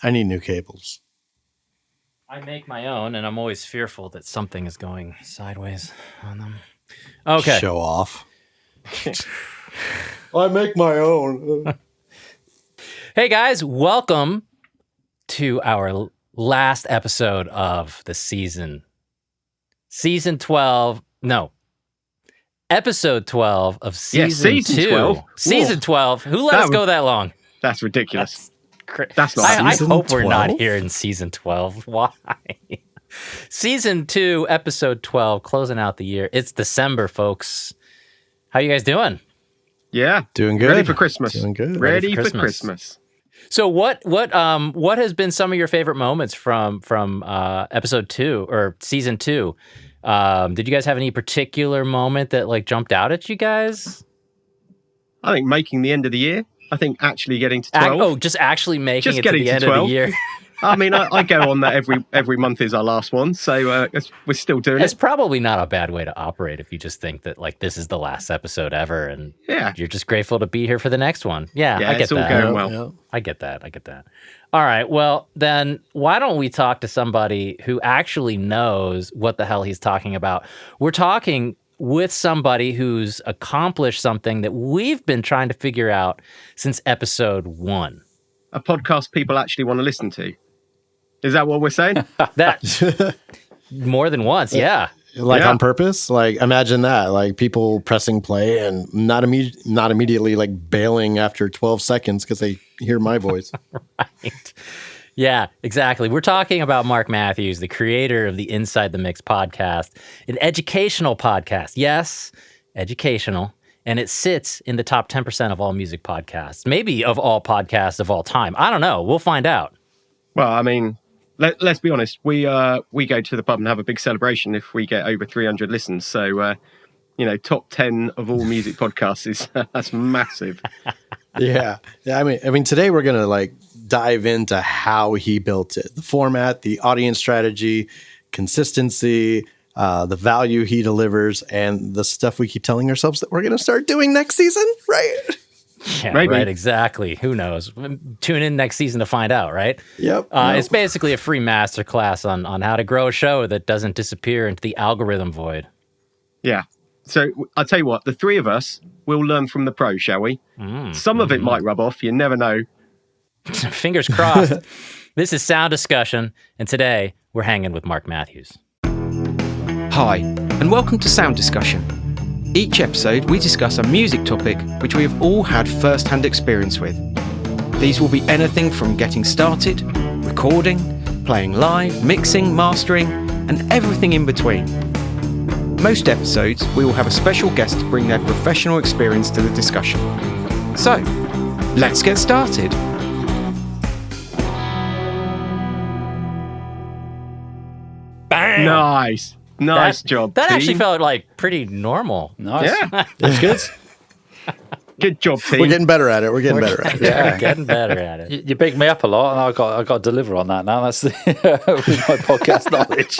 I need new cables. I make my own, and I'm always fearful that something is going sideways on them. Okay. Show off. I make my own. Hey, guys. Welcome to our last episode of the season. Season 12. No. Episode 12 of season 2. 12. Season Whoa. 12. Who let us go that long? That's ridiculous. That's not I season hope we're 12? not here in season 12. Why? Season 2, episode 12, closing out the year. It's December, folks. How you guys doing? Yeah. Doing good. Ready for Christmas. Doing good. Ready for Christmas. So what has been some of your favorite moments from episode 2 or season 2? Did you guys have any particular moment that like jumped out at you guys? I think making the end of the year. I think actually getting to 12. Just actually making Just it to getting the end to of 12. the year. I mean, I go on that every month is our last one, so we're still doing It's it. probably not a bad way to operate if you just think that like this is the last episode ever, and you're just grateful to be here for the next one. Yeah, I get it's all that. going well. Yeah. I get that. All right, well then, why don't we talk to somebody who actually knows what the hell he's talking about? We're talking with somebody who's accomplished something that we've been trying to figure out since episode 1. A podcast people actually want to listen to. Is that what we're saying? That more than once, yeah. Like Yeah. on purpose? Like imagine that. Like people pressing play and not immediately like bailing after 12 seconds because they hear my voice. Right. Yeah, exactly. We're talking about Marc Matthews, the creator of the Inside the Mix podcast, an educational podcast. Yes, educational. And it sits in the top 10% of all music podcasts, maybe of all podcasts of all time. I don't know. We'll find out. Well, I mean, let's be honest. We go to the pub and have a big celebration if we get over 300 listens. So, top 10 of all music podcasts that's massive. Yeah. I mean, today we're gonna like dive into how he built it, the format, the audience strategy, consistency, the value he delivers, and the stuff we keep telling ourselves that we're gonna start doing next season, right? Yeah, Maybe. right, exactly. Who knows? Tune in next season to find out, right? Yep. It's basically a free masterclass on how to grow a show that doesn't disappear into the algorithm void. Yeah. So I'll tell you what, the three of us will learn from the pro, shall we? Some of it might rub off. You never know. Fingers crossed. This is Sound Discussion, and today we're hanging with Marc Matthews. Hi, and welcome to Sound Discussion. Each episode, we discuss a music topic which we have all had first-hand experience with. These will be anything from getting started, recording, playing live, mixing, mastering, and everything in between. Most episodes, we will have a special guest to bring their professional experience to the discussion. So, let's get started. Bam! Nice job, That team. actually felt like pretty normal. Nice. Yeah. That's good. Good job, team. We're getting better at it. Yeah, getting better at it. You bigged me up a lot, and I got to deliver on that now. That's with my podcast knowledge.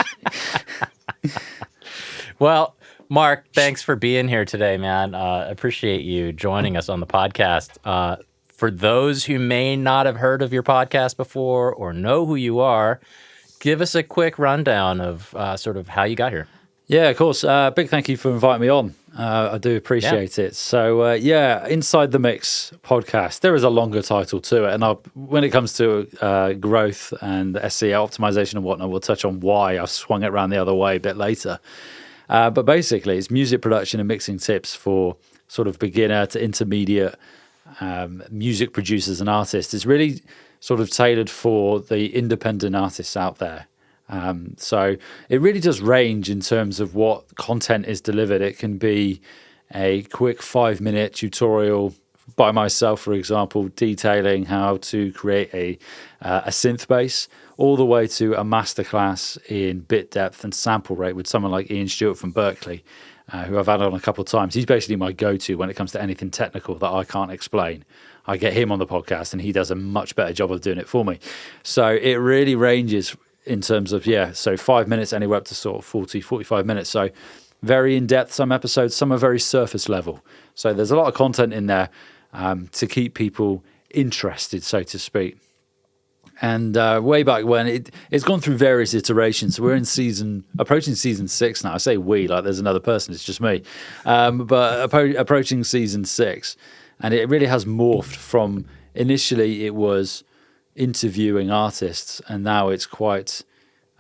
Well, Marc, thanks for being here today, man. Appreciate you joining us on the podcast. For those who may not have heard of your podcast before or know who you are, give us a quick rundown of sort of how you got here. Yeah, of course. Big thank you for inviting me on. I do appreciate it. So, Inside the Mix podcast. There is a longer title to it. And when it comes to growth and SEO optimization and whatnot, we'll touch on why I've swung it around the other way a bit later. But basically, it's music production and mixing tips for sort of beginner to intermediate music producers and artists. It's really sort of tailored for the independent artists out there. So it really does range in terms of what content is delivered. It can be a quick 5-minute tutorial by myself, for example, detailing how to create a synth bass, all the way to a masterclass in bit depth and sample rate with someone like Ian Stewart from Berkeley, who I've had on a couple of times. He's basically my go-to when it comes to anything technical that I can't explain. I get him on the podcast and he does a much better job of doing it for me. So it really ranges in terms of, so 5 minutes anywhere up to sort of 40, 45 minutes. So very in-depth, some episodes, some are very surface level. So there's a lot of content in there to keep people interested, so to speak. And way back when, it's gone through various iterations. So we're approaching season 6 now. I say we, like there's another person, it's just me. But approaching season 6. And it really has morphed from, initially it was interviewing artists, and now it's quite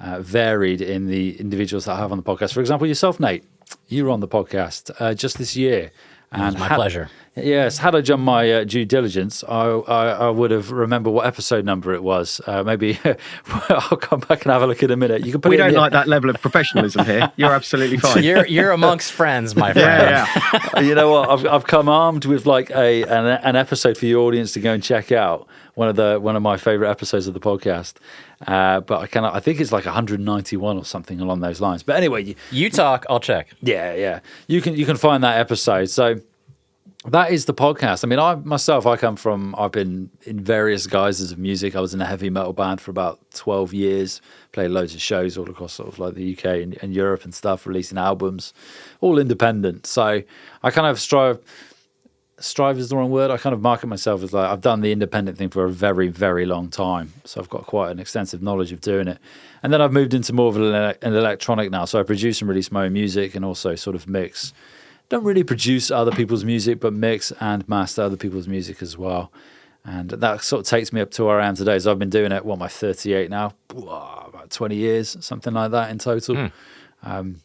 varied in the individuals that I have on the podcast. For example, yourself, Nate, you were on the podcast just this year. And my pleasure. Yes, had I done my due diligence, I would have remembered what episode number it was. Maybe I'll come back and have a look in a minute. You can put. We don't like that level of professionalism here. You're absolutely fine. You're amongst friends, my friend. Yeah. You know what? I've come armed with like an episode for your audience to go and check out. One of my favorite episodes of the podcast. But I think it's like 191 or something along those lines. But anyway, you talk, I'll check. Yeah. You can find that episode. So that is the podcast. I mean, I've been in various guises of music. I was in a heavy metal band for about 12 years, played loads of shows all across sort of like the UK and Europe and stuff, releasing albums, all independent. So I kind of strive is the wrong word. I kind of market myself as like, I've done the independent thing for a very, very long time. So I've got quite an extensive knowledge of doing it. And then I've moved into more of an electronic now. So I produce and release my own music and also sort of mix. Don't really produce other people's music, but mix and master other people's music as well. And that sort of takes me up to where I am today. So I've been doing it, am I 38 now? About 20 years, something like that in total. I mean,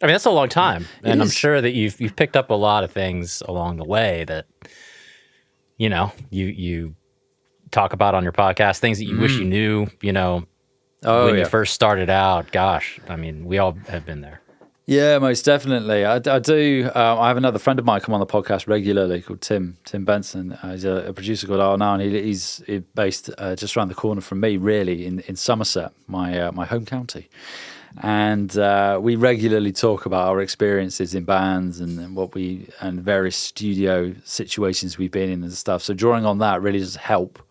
that's a long time. And I'm sure that you've picked up a lot of things along the way that, you talk about on your podcast, things that you wish you knew, when you first started out. Gosh, I mean, we all have been there. Yeah, most definitely. I do. I have another friend of mine come on the podcast regularly called Tim Benson. He's a producer called R&R, and he's based just around the corner from me, really, in Somerset, my home county. And we regularly talk about our experiences in bands and various studio situations we've been in and stuff. So drawing on that really does help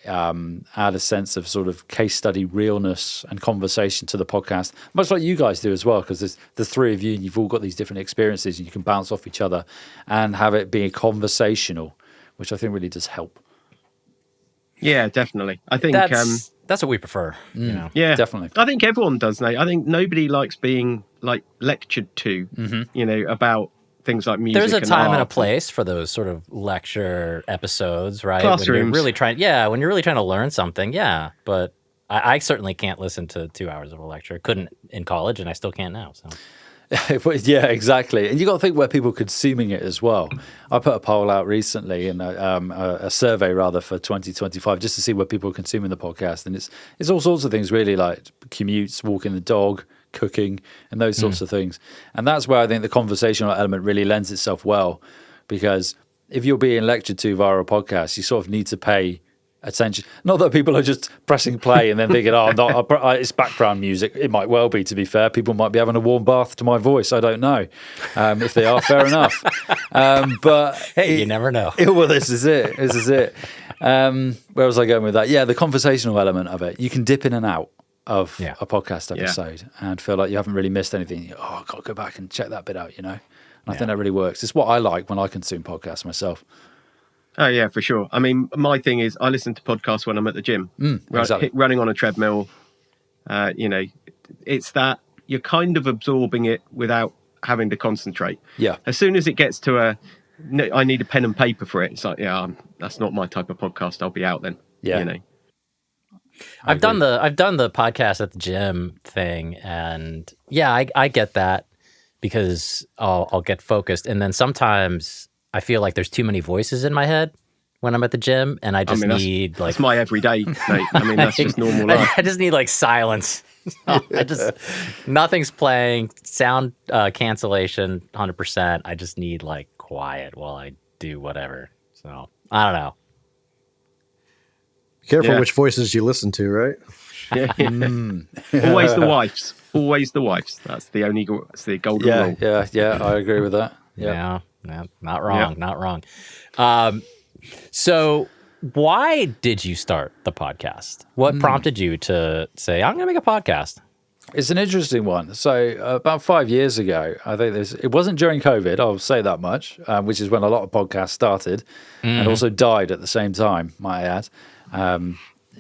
add a sense of sort of case study realness and conversation to the podcast, much like you guys do as well, because there's the three of you and you've all got these different experiences and you can bounce off each other and have it be conversational, which I think really does help. Yeah, definitely. I think that's what we prefer. Yeah, definitely. I think everyone does, Nate. I think nobody likes being like lectured to, about things like music. There's a time and and a place for those sort of lecture episodes, right? Classrooms. When you're really trying to learn something. Yeah, but I certainly can't listen to 2 hours of a lecture. Couldn't in college, and I still can't now. So. Yeah, exactly. And you got to think where people are consuming it as well. I put a poll out recently, and a survey rather for 2025, just to see where people are consuming the podcast, and it's all sorts of things really, like commutes, walking the dog, cooking, and those sorts of things. And that's where I think the conversational element really lends itself well, because if you're being lectured to via a podcast, you sort of need to pay attention. Not that people are just pressing play and then thinking, it's background music. It might well be, to be fair. People might be having a warm bath to my voice. I don't know. If they are, fair enough. But hey, you never know. Well, this is it. Where was I going with that? Yeah, the conversational element of it. You can dip in and out of a podcast episode and feel like you haven't really missed anything. I've got to go back and check that bit out, And I think that really works. It's what I like when I consume podcasts myself. Oh, yeah, for sure. I mean, my thing is I listen to podcasts when I'm at the gym, exactly. Running on a treadmill. It's that you're kind of absorbing it without having to concentrate. Yeah. As soon as it gets to I need a pen and paper for it, it's like, that's not my type of podcast. I'll be out then. Yeah. I've done the podcast at the gym thing, and I get that because I'll get focused, and then sometimes I feel like there's too many voices in my head when I'm at the gym, and I just need that's my everyday, mate. I mean, that's just normal life. I just need like silence. Nothing's playing, sound cancellation 100%. I just need like quiet while I do whatever. So I don't know. Careful which voices you listen to, right? Always the wives. That's the golden rule. Yeah. I agree with that. Yeah, not wrong. So why did you start the podcast? What prompted you to say, I'm going to make a podcast? It's an interesting one. So about 5 years ago, I think it wasn't during COVID, I'll say that much, which is when a lot of podcasts started and also died at the same time, might I add.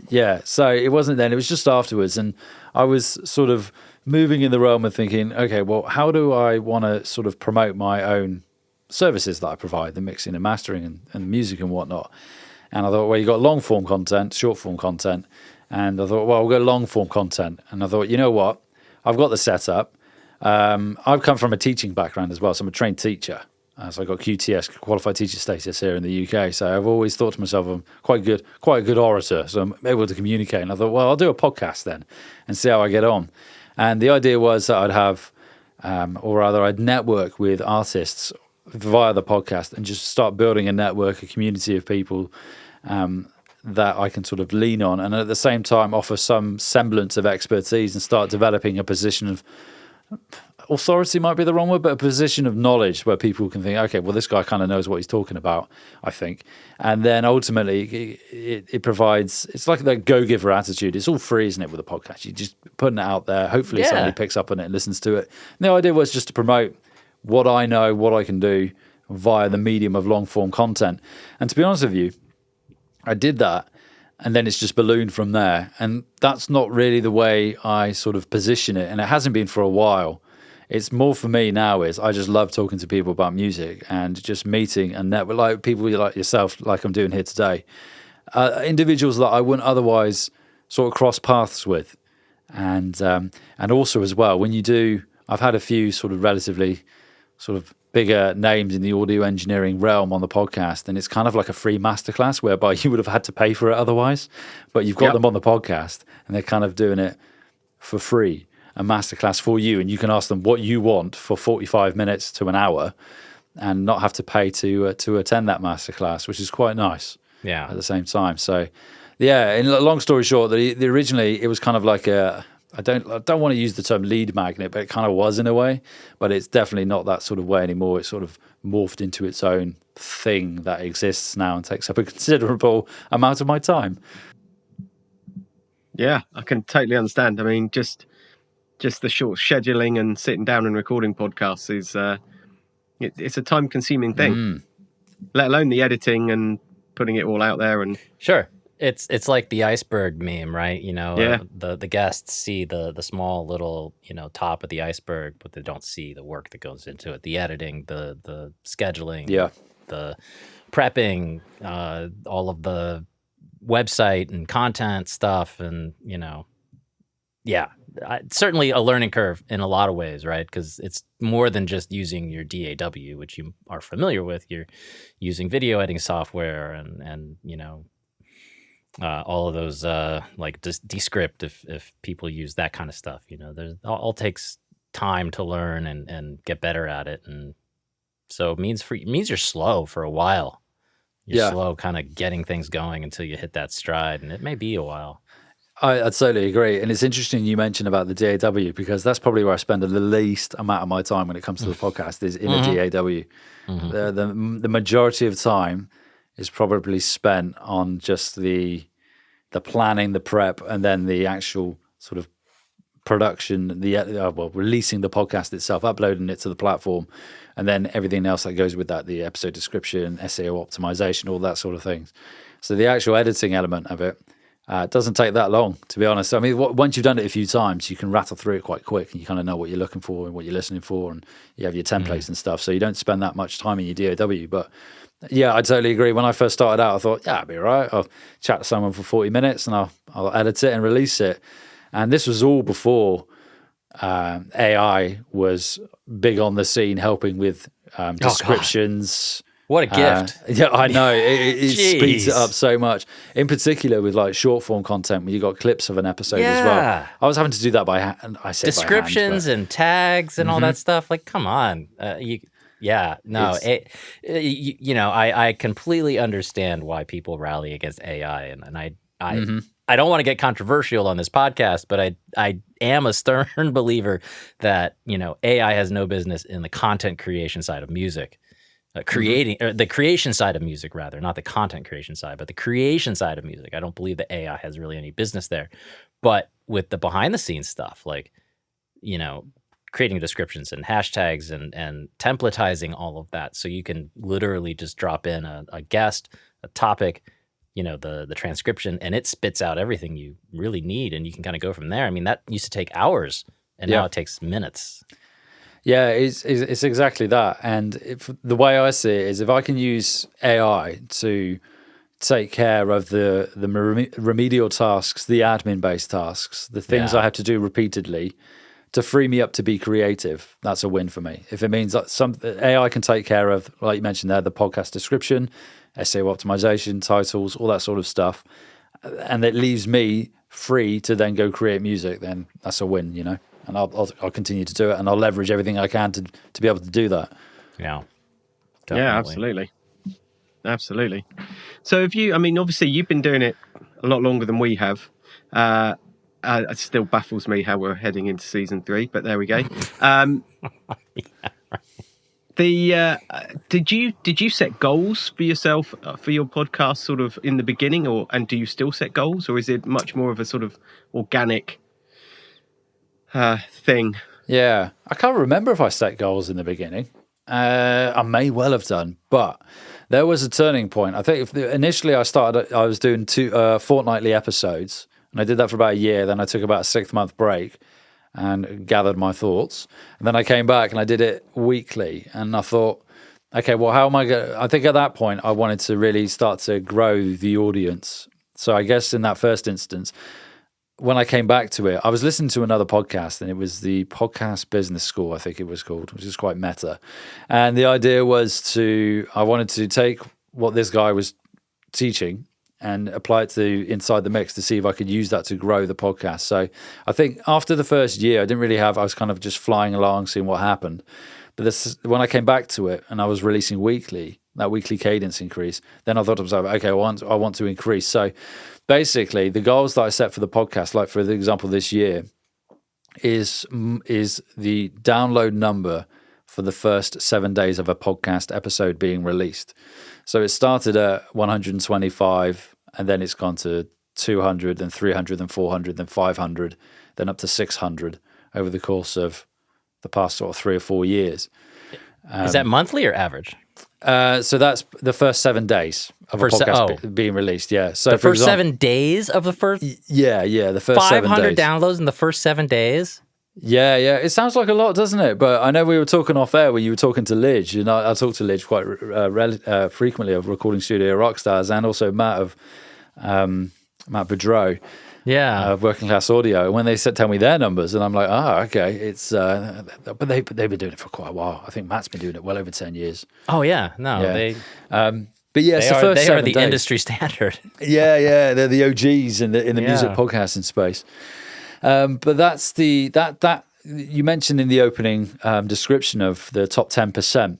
Yeah, so it wasn't then, it was just afterwards. And I was sort of moving in the realm of thinking, okay, well, how do I want to sort of promote my own services that I provide, the mixing and mastering and music and whatnot? And I thought, well, you got long form content, short form content. And I thought, well, we'll go long form content. And I thought, you know what? I've got the setup. I've come from a teaching background as well. So I'm a trained teacher. So I got QTS, qualified teacher status here in the UK. So I've always thought to myself, I'm quite a good orator. So I'm able to communicate. And I thought, well, I'll do a podcast then and see how I get on. And the idea was that I'd have, or rather I'd network with artists via the podcast and just start building a network, a community of people that I can sort of lean on. And at the same time, offer some semblance of expertise and start developing a position of authority might be the wrong word, but a position of knowledge where people can think, okay, well, this guy kind of knows what he's talking about, I think. And then ultimately it provides, it's like the go-giver attitude. It's all free, isn't it, with a podcast? You're just putting it out there. Hopefully somebody picks up on it and listens to it. And the idea was just to promote what I know, what I can do via the medium of long-form content. And to be honest with you, I did that, and then it's just ballooned from there. And that's not really the way I sort of position it, and it hasn't been for a while. It's more for me now is I just love talking to people about music and just meeting and network, like people like yourself, like I'm doing here today, individuals that I wouldn't otherwise sort of cross paths with. And also as well, when you do, I've had a few sort of relatively sort of bigger names in the audio engineering realm on the podcast, and it's kind of like a free masterclass whereby you would have had to pay for it otherwise, but you've got them on the podcast and they're kind of doing it for free. A masterclass for you, and you can ask them what you want for 45 minutes to an hour and not have to pay to attend that masterclass, which is quite nice at the same time. So yeah, in long story short, originally it was kind of like I don't want to use the term lead magnet, but it kind of was in a way, but it's definitely not that sort of way anymore. It's sort of morphed into its own thing that exists now and takes up a considerable amount of my time. Yeah, I can totally understand. I mean, just the short scheduling and sitting down and recording podcasts is it's a time-consuming thing. Let alone the editing and putting it all out there. And sure, it's like the iceberg meme, right? You know, the guests see the small little top of the iceberg, but they don't see the work that goes into it, the editing, the scheduling, the prepping, all of the website and content stuff, and certainly a learning curve in a lot of ways, right? Because it's more than just using your DAW, which you are familiar with. You're using video editing software and all of those like Descript if people use that kind of stuff. There's all takes time to learn and get better at it, and so it means you're slow for a while. You're slow kind of getting things going until you hit that stride, and it may be a while. I totally agree. And it's interesting you mentioned about the DAW, because that's probably where I spend the least amount of my time when it comes to the podcast is in a DAW. The majority of time is probably spent on just the planning, the prep, and then the actual sort of production, releasing the podcast itself, uploading it to the platform, and then everything else that goes with that, the episode description, SEO optimization, all that sort of things. So the actual editing element of it, it doesn't take that long, to be honest. I mean, once you've done it a few times, you can rattle through it quite quick, and you kind of know what you're looking for and what you're listening for, and you have your templates and stuff. So you don't spend that much time in your DAW. But yeah, I totally agree. When I first started out, I thought, I'll be all right. I'll chat to someone for 40 minutes and I'll edit it and release it. And this was all before AI was big on the scene, helping with descriptions. What a gift. Yeah, I know. It speeds it up so much. In particular with like short form content where you got clips of an episode as well. I was having to do that by hand. I say descriptions by hand, and tags and all that stuff. Like, come on. I completely understand why people rally against AI. And I don't want to get controversial on this podcast, but I am a stern believer that, AI has no business in the content creation side of music. The creation side of music, rather, not the content creation side, but the creation side of music. I don't believe that AI has really any business there. But with the behind the scenes stuff, like, creating descriptions and hashtags and templatizing all of that, so you can literally just drop in a guest, a topic, the transcription, and it spits out everything you really need, and you can kind of go from there. I mean, that used to take hours, and now it takes minutes. Yeah, it's exactly that. And the way I see it is, if I can use AI to take care of the remedial tasks, the admin-based tasks, the things I have to do repeatedly to free me up to be creative, that's a win for me. If it means that some AI can take care of, like you mentioned there, the podcast description, SEO optimization, titles, all that sort of stuff, and it leaves me free to then go create music, then that's a win, And I'll continue to do it, and I'll leverage everything I can to be able to do that. Yeah. Definitely. Yeah, absolutely. So obviously you've been doing it a lot longer than we have. It still baffles me how we're heading into season 3, but there we go. Did you set goals for yourself for your podcast sort of in the beginning, and do you still set goals, or is it much more of a sort of organic thing? Yeah, I can't remember if I set goals in the beginning. I may well have done, but there was a turning point. I think initially I was doing 2 fortnightly episodes, and I did that for about a year. Then I took about a 6-month break and gathered my thoughts. And then I came back and I did it weekly. And I thought, okay, well, how am I going to... I think at that point, I wanted to really start to grow the audience. So I guess in that first instance, when I came back to it, I was listening to another podcast, and it was the Podcast Business School, I think it was called, which is quite meta. And the idea was I wanted to take what this guy was teaching and apply it to Inside the Mix to see if I could use that to grow the podcast. So I think after the first year, I was kind of just flying along, seeing what happened. But when I came back to it and I was releasing weekly, that weekly cadence increase, then I thought to myself, okay, I want to increase. So basically, the goals that I set for the podcast, like for the example this year, is the download number for the first 7 days of a podcast episode being released. So it started at 125, and then it's gone to 200, then 300, then 400, then 500, then up to 600 over the course of the past sort of 3 or 4 years. Is that monthly or average? So that's the first 7 days of a podcast being released. Yeah. So the first 7 days of the first. Yeah. The first 7 days. 500 downloads in the first 7 days. Yeah. It sounds like a lot, doesn't it? But I know we were talking off air when you were talking to Lidge, and I talk to Lidge quite frequently of Recording Studio Rockstars, and also Matt Boudreau. Yeah, of Working Class Audio. And when they tell me their numbers, and I'm like, okay, it's. But they've been doing it for quite a while. I think Matt's been doing it well over 10 years. Oh yeah, no, yeah. They. But yes, they are the industry standard. Yeah, they're the OGs in the music podcasting space. But that's that you mentioned in the opening description of the top 10%.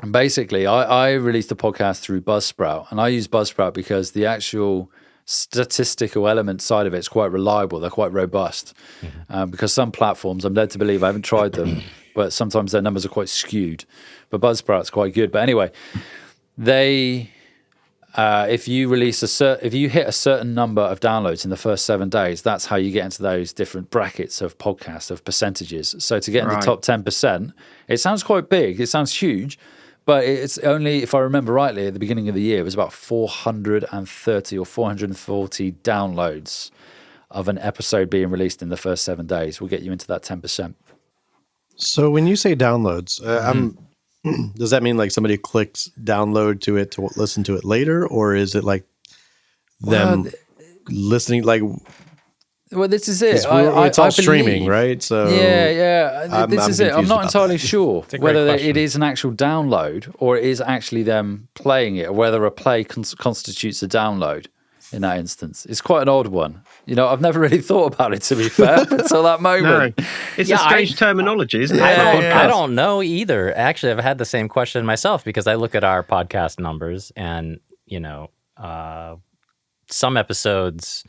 And basically, I released a podcast through Buzzsprout, and I use Buzzsprout because the actual statistical element side of it's quite reliable. They're quite robust because some platforms, I'm led to believe, I haven't tried them, but sometimes their numbers are quite skewed. But Buzzsprout's quite good. But anyway, if you hit a certain number of downloads in the first 7 days, that's how you get into those different brackets of podcasts of percentages. So to get in the top 10%, it sounds quite big. It sounds huge. But it's only, if I remember rightly, at the beginning of the year, it was about 430 or 440 downloads of an episode being released in the first 7 days. Will get you into that 10%. So when you say downloads, does that mean like somebody clicks download to it to listen to it later? Or is it like them listening like... Well, this is it. It's all streaming, right? So this is it. I'm not entirely sure whether question. It is an actual download or it is actually them playing it, or whether a play constitutes a download in that instance. It's quite an odd one. I've never really thought about it, to be fair, until that moment. No. It's a strange terminology, isn't it? I don't know either. Actually, I've had the same question myself because I look at our podcast numbers and, some episodes...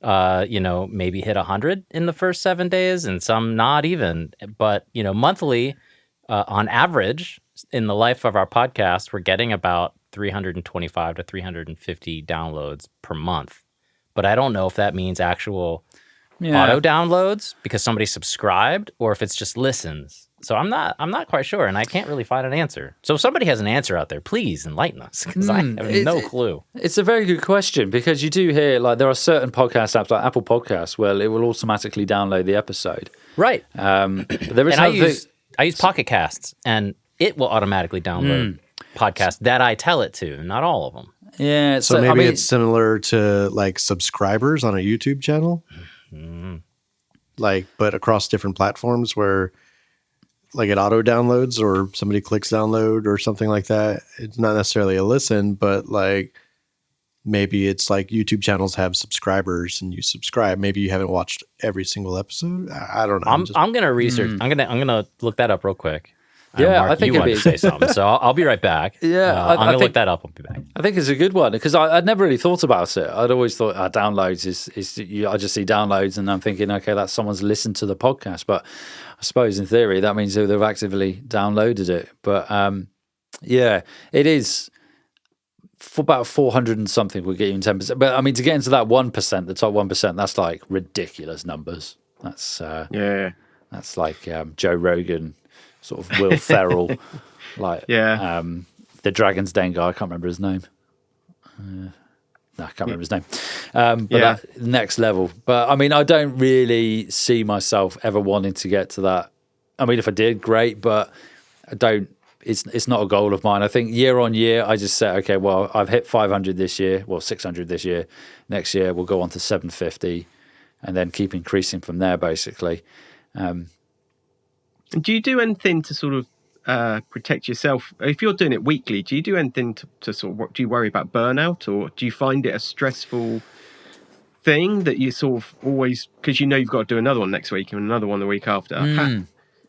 maybe hit 100 in the first 7 days and some not even. But, monthly, on average, in the life of our podcast, we're getting about 325 to 350 downloads per month. But I don't know if that means actual auto downloads because somebody subscribed or if it's just listens. So I'm not quite sure, and I can't really find an answer. So if somebody has an answer out there, please enlighten us, because I have no clue. It's a very good question, because you do hear, like, there are certain podcast apps like Apple Podcasts where it will automatically download the episode. Right. But there is and I use Pocket Casts, and it will automatically download podcasts that I tell it to, not all of them. Yeah. So maybe it's similar to like subscribers on a YouTube channel, like, but across different platforms where like it auto downloads or somebody clicks download or something like that. It's not necessarily a listen, but like maybe it's like YouTube channels have subscribers and you subscribe. Maybe you haven't watched every single episode. I don't know. I'm gonna research. I'm gonna look that up real quick. Yeah, Mark, I think you wanted to say something, so I'll be right back. Yeah, I'm gonna look that up. I'll be back. I think it's a good one, because I'd never really thought about it. I'd always thought downloads I just see downloads and I'm thinking, okay, that's someone's listened to the podcast. But I suppose in theory that means they've actively downloaded it. But yeah, it is for about 400 and something. We'll get you in 10%. But I mean, to get into that 1%, the top 1%, that's like ridiculous numbers. That's that's like Joe Rogan, sort of Will Ferrell, like the Dragon's Den guy. I can't remember his name. No, I can't remember his name. But that next level. But I mean, I don't really see myself ever wanting to get to that. I mean, if I did, great, but I don't. It's not a goal of mine. I think year on year, I just say, okay, well, I've hit 500 this year, well, 600 this year. Next year, we'll go on to 750, and then keep increasing from there, basically. Do you do anything to sort of protect yourself? If you're doing it weekly, do you do anything to sort of, do you worry about burnout, or do you find it a stressful thing that you sort of always, because you know you've got to do another one next week and another one the week after?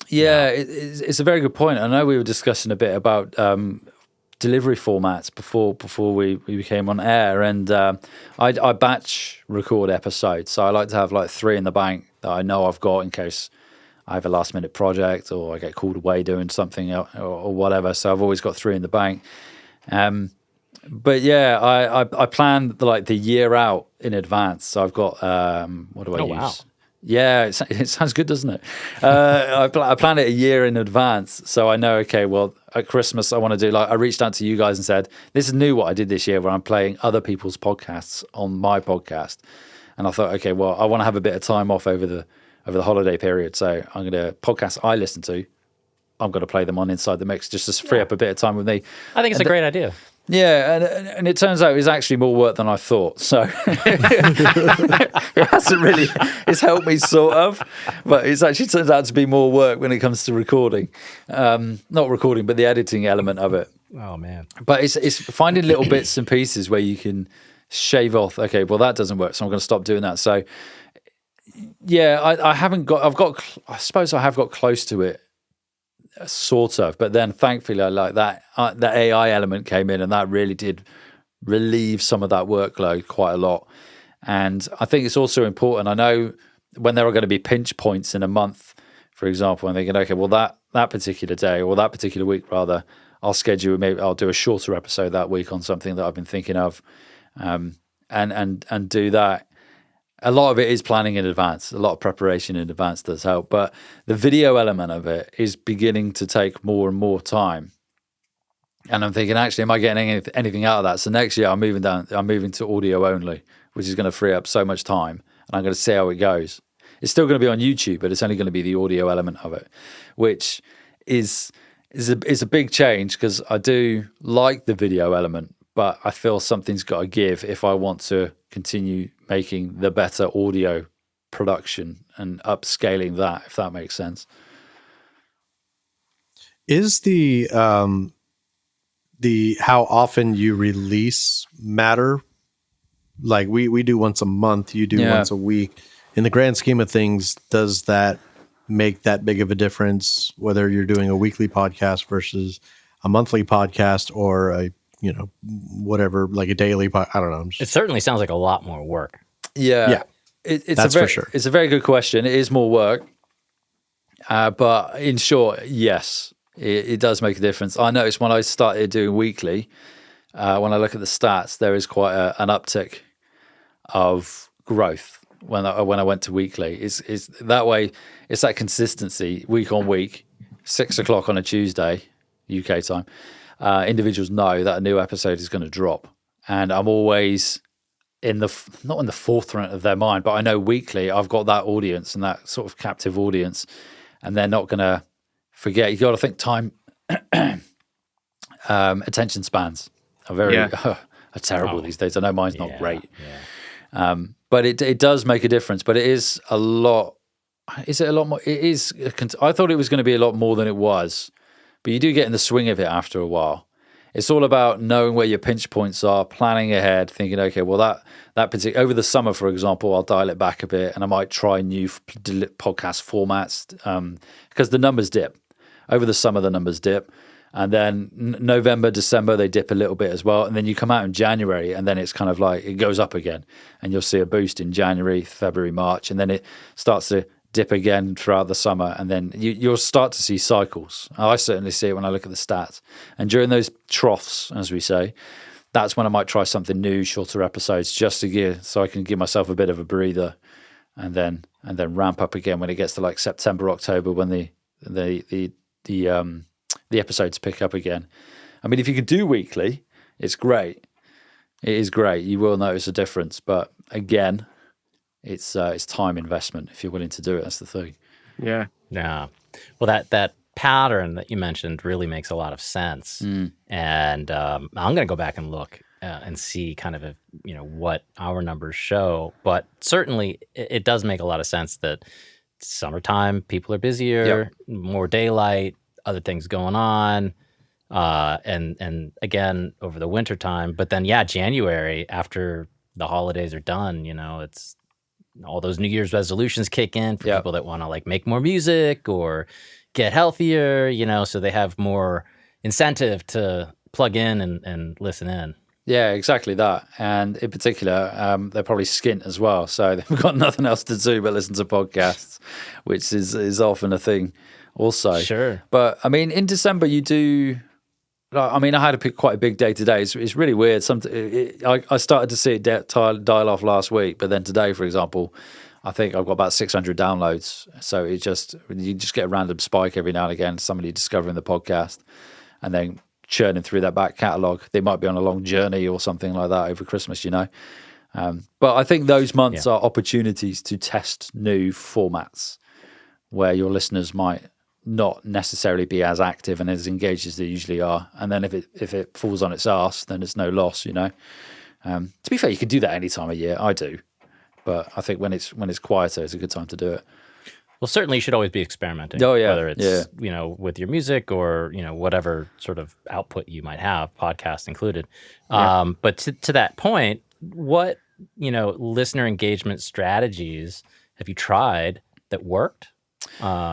Yeah, it's a very good point. I know we were discussing a bit about delivery formats before we became on air, and I batch record episodes, so I like to have like 3 in the bank that I know I've got in case I have a last minute project or I get called away doing something or whatever. So I've always got 3 in the bank. But yeah, I plan like the year out in advance. So I've got what do I use? Wow. Yeah, it sounds good, doesn't it? I plan it a year in advance, so I know, okay, well, at Christmas I want to do, like, I reached out to you guys and said, this is new what I did this year, where I'm playing other people's podcasts on my podcast. And I thought, okay, well, I want to have a bit of time off over the holiday period, so I'm going to, podcasts I listen to, I'm going to play them on Inside the Mix just to free up a bit of time with me. I think it's a great idea. Yeah, and it turns out it's actually more work than I thought. So it hasn't really, it's helped me sort of, but it's actually turned out to be more work when it comes to recording. Not recording, but the editing element of it. Oh, man. But it's finding little bits and pieces where you can shave off, okay, well, that doesn't work, so I'm going to stop doing that. So, yeah, I suppose I have got close to it. Sort of, but then thankfully, I like that the AI element came in, and that really did relieve some of that workload quite a lot. And I think it's also important. I know when there are going to be pinch points in a month, for example, I'm thinking, okay, well that particular day or that particular week, rather, I'll schedule. Maybe I'll do a shorter episode that week on something that I've been thinking of, and do that. A lot of it is planning in advance. A lot of preparation in advance does help. But the video element of it is beginning to take more and more time. And I'm thinking, actually, am I getting anything out of that? So next year, I'm moving to audio only, which is going to free up so much time. And I'm going to see how it goes. It's still going to be on YouTube, but it's only going to be the audio element of it, which is a big change, because I do like the video element, but I feel something's got to give if I want to continue making the better audio production and upscaling that, if that makes sense. Is the how often you release matter? Like we do once a month, you do once a week. In the grand scheme of things, does that make that big of a difference, whether you're doing a weekly podcast versus a monthly podcast, or a, you know, whatever, like a daily I don't know. It certainly sounds like a lot more work. Yeah. It's for sure. It's a very good question. It is more work. But in short, yes, it does make a difference. I noticed when I started doing weekly, when I look at the stats, there is quite an uptick of growth when I went to weekly. It's that way. It's that consistency week on week. 6:00 on a Tuesday, UK time, individuals know that a new episode is going to drop. And I'm always not in the forefront of their mind, but I know weekly I've got that audience and that sort of captive audience, and they're not going to forget. You got to think time, attention spans are very are terrible these days. I know mine's not great, but it does make a difference. But it is a lot. Is it a lot more? It is. I thought it was going to be a lot more than it was, but you do get in the swing of it after a while. It's all about knowing where your pinch points are, planning ahead, thinking, okay, well, that particular over the summer, for example, I'll dial it back a bit, and I might try new podcast formats because the numbers dip. Over the summer, the numbers dip, and then November, December, they dip a little bit as well, and then you come out in January, and then it's kind of like it goes up again, and you'll see a boost in January, February, March, and then it starts to dip again throughout the summer, and then you'll start to see cycles. I certainly see it when I look at the stats. And during those troughs, as we say, that's when I might try something new, shorter episodes, just so I can give myself a bit of a breather, and then ramp up again when it gets to like September, October, when the episodes pick up again. I mean, if you can do weekly, it's great. It is great. You will notice a difference, but again, it's time investment if you're willing to do it. That's the thing. Yeah. Well, that pattern that you mentioned really makes a lot of sense. And I'm going to go back and look and see kind of what our numbers show. But certainly, it does make a lot of sense that summertime people are busier, more daylight, other things going on, and again over the winter time. But then January after the holidays are done, it's all those New Year's resolutions kick in for people that want to like make more music or get healthier, so they have more incentive to plug in and listen in. Yeah, exactly that. And in particular, they're probably skint as well. So they've got nothing else to do but listen to podcasts, which is often a thing also. Sure. But I mean, in December, you do... I mean, I had to pick quite a big day today. It's really weird. I started to see it dial off last week, but then today, for example, I think I've got about 600 downloads. So you just get a random spike every now and again, somebody discovering the podcast and then churning through that back catalogue. They might be on a long journey or something like that over Christmas, But I think those months are opportunities to test new formats where your listeners might not necessarily be as active and as engaged as they usually are. And then if it falls on its arse, then it's no loss, To be fair, you can do that any time of year. I do. But I think when it's quieter, it's a good time to do it. Well, certainly you should always be experimenting. Oh, yeah. Whether it's, with your music or, whatever sort of output you might have, podcast included. But to that point, what, listener engagement strategies have you tried that worked?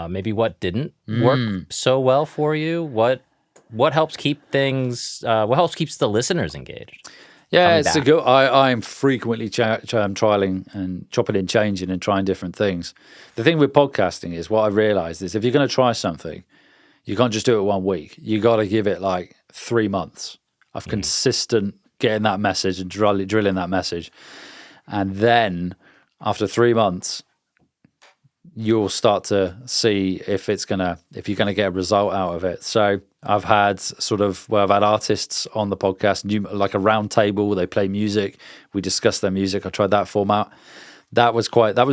Maybe what didn't work so well for you? What helps keep things? What helps keeps the listeners engaged? Yeah, it's a good. I'm frequently trialing and chopping and changing and trying different things. The thing with podcasting is what I've realized is if you're going to try something, you can't just do it 1 week. You got to give it like 3 months of consistent getting that message and drilling that message, and then after 3 months, you'll start to see if you're gonna get a result out of it. So I've had I've had artists on the podcast, like a round table. They play music. We discuss their music. I tried that format. That was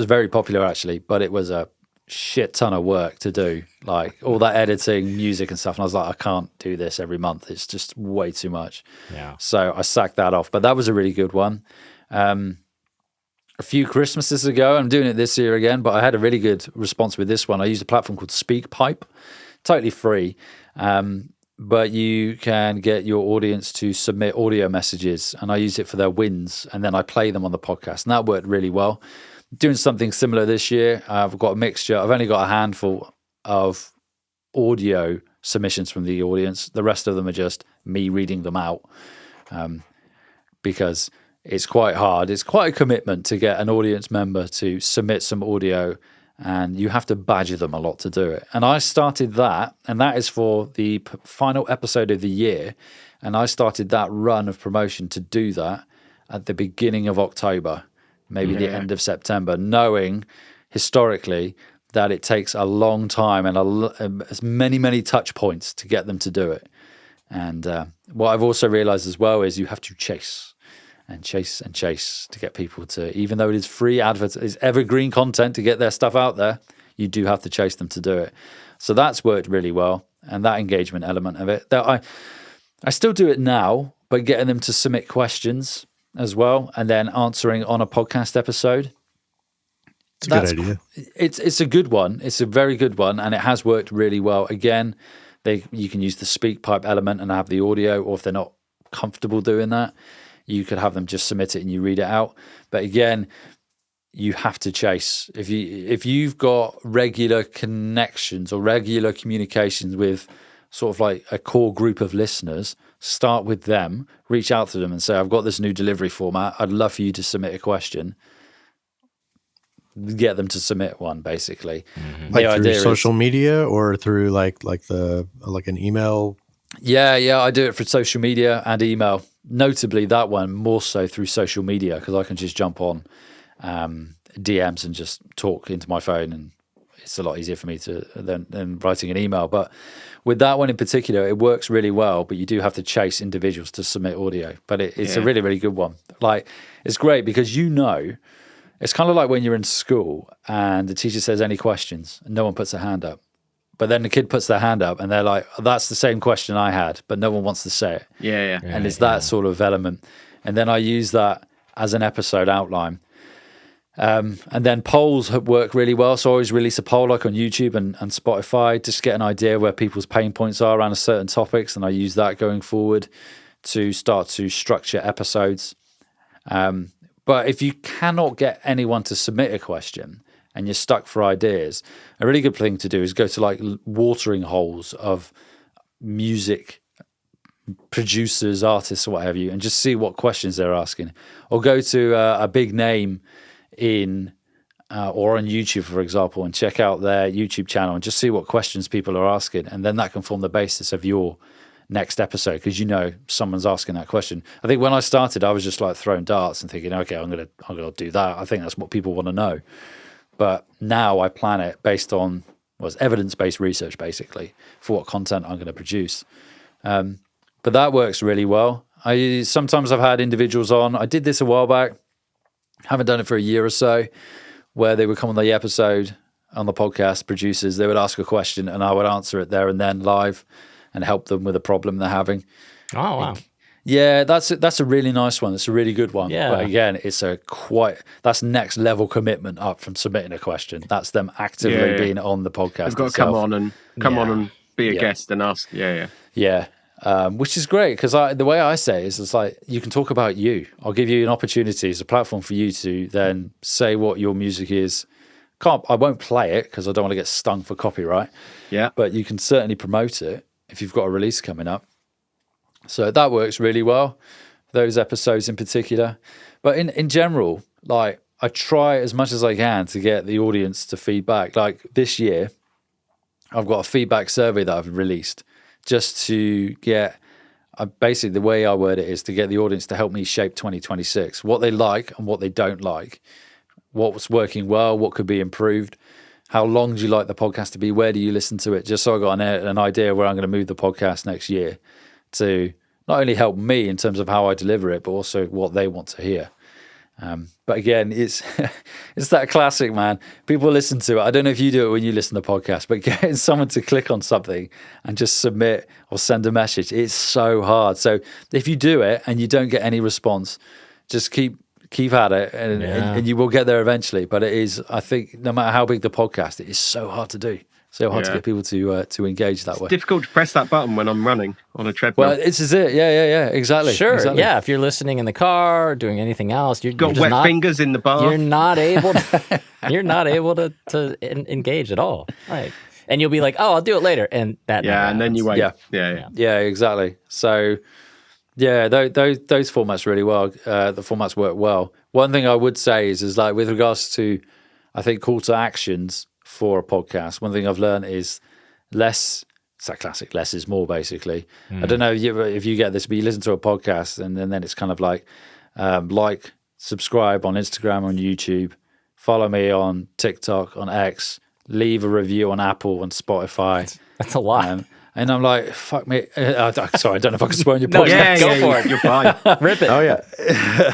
very popular actually, but it was a shit ton of work to do, like all that editing, music and stuff. And I was like, I can't do this every month. It's just way too much. Yeah. So I sacked that off. But that was a really good one. A few Christmases ago, I'm doing it this year again, but I had a really good response with this one. I used a platform called SpeakPipe, totally free, but you can get your audience to submit audio messages, and I use it for their wins, and then I play them on the podcast, and that worked really well. Doing something similar this year. I've got a mixture. I've only got a handful of audio submissions from the audience. The rest of them are just me reading them out, because it's quite hard. It's quite a commitment to get an audience member to submit some audio, and you have to badger them a lot to do it. And I started that, and that is for the final episode of the year. And I started that run of promotion to do that at the beginning of October, maybe the end of September, knowing historically that it takes a long time and as many touch points to get them to do it. And what I've also realized as well is you have to chase and chase and chase to get people to, even though it is free it's evergreen content to get their stuff out there, you do have to chase them to do it. So that's worked really well. And that engagement element of it, that I still do it now, but getting them to submit questions as well and then answering on a podcast episode. It's a good idea. It's a good one. It's a very good one, and it has worked really well. Again, you can use the speak pipe element and have the audio, or if they're not comfortable doing that, you could have them just submit it and you read it out. But again, you have to chase. If you've got regular connections or regular communications with sort of like a core group of listeners, start with them, reach out to them and say, I've got this new delivery format. I'd love for you to submit a question. Get them to submit one, basically. Mm-hmm. Like through social media or through like an email? Yeah, I do it for social media and email. Notably, that one more so through social media because I can just jump on DMs and just talk into my phone, and it's a lot easier for me to than writing an email. But with that one in particular, it works really well, but you do have to chase individuals to submit audio. But it's a really, really good one. Like, it's great because it's kind of like when you're in school and the teacher says any questions and no one puts their hand up. But then the kid puts their hand up and they're like, that's the same question I had, but no one wants to say it. Yeah. And it's that sort of element. And then I use that as an episode outline. And then polls work really well. So I always release a poll like on YouTube and Spotify, just get an idea where people's pain points are around certain topics. And I use that going forward to start to structure episodes. But if you cannot get anyone to submit a question and you're stuck for ideas, a really good thing to do is go to like watering holes of music producers, artists, or what have you, and just see what questions they're asking. Or go to a big name in or on YouTube, for example, and check out their YouTube channel and just see what questions people are asking. And then that can form the basis of your next episode because someone's asking that question. I think when I started, I was just like throwing darts and thinking, okay, I'm gonna do that. I think that's what people want to know. But now I plan it based on evidence-based research, basically, for what content I'm going to produce. But that works really well. Sometimes I've had individuals on. I did this a while back. Haven't done it for a year or so, where they would come on the episode on the podcast. Producers, they would ask a question and I would answer it there and then live and help them with a problem they're having. Oh, wow. Yeah, that's a really nice one. It's a really good one. Yeah. But again, that's next level commitment up from submitting a question. That's them actively being on the podcast. They've got to come on and be a guest and ask. Yeah. Which is great because the way I say it is it's like you can talk about you. I'll give you an opportunity as a platform for you to then say what your music is. I won't play it because I don't want to get stung for copyright. Yeah. But you can certainly promote it if you've got a release coming up. So that works really well, those episodes in particular. But in general, like I try as much as I can to get the audience to feedback. Like this year, I've got a feedback survey that I've released just to get, basically the way I word it is to get the audience to help me shape 2026, what they like and what they don't like, what's working well, what could be improved. How long do you like the podcast to be? Where do you listen to it? Just so I got an idea where I'm going to move the podcast next year to not only help me in terms of how I deliver it, but also what they want to hear. But again, it's that classic, man. People listen to it. I don't know if you do it when you listen to podcasts, but getting someone to click on something and just submit or send a message, it's so hard. So if you do it and you don't get any response, just keep at it and you will get there eventually. But it is, I think, no matter how big the podcast, it is so hard to do. So hard to get people to engage that way. It's difficult to press that button when I'm running on a treadmill. Well, this is it. Yeah. Exactly. Sure. Exactly. Yeah. If you're listening in the car or doing anything else, you're got just wet fingers in the bath. You're not able to engage at all. Right. And you'll be like, oh, I'll do it later. And that never and then you wait. Yeah, exactly. So yeah, those formats really well. The formats work well. One thing I would say is like with regards to, I think, call to actions for a podcast, one thing I've learned is less. It's that classic, less is more, basically. I don't know if you get this, but you listen to a podcast and then it's kind of like, subscribe on Instagram, on YouTube, follow me on TikTok, on X, leave a review on Apple and Spotify. That's a lot. And I'm like, fuck me. Sorry, I don't know if I can swear on your No, podcast. go for it. You're fine. Rip it. Oh yeah.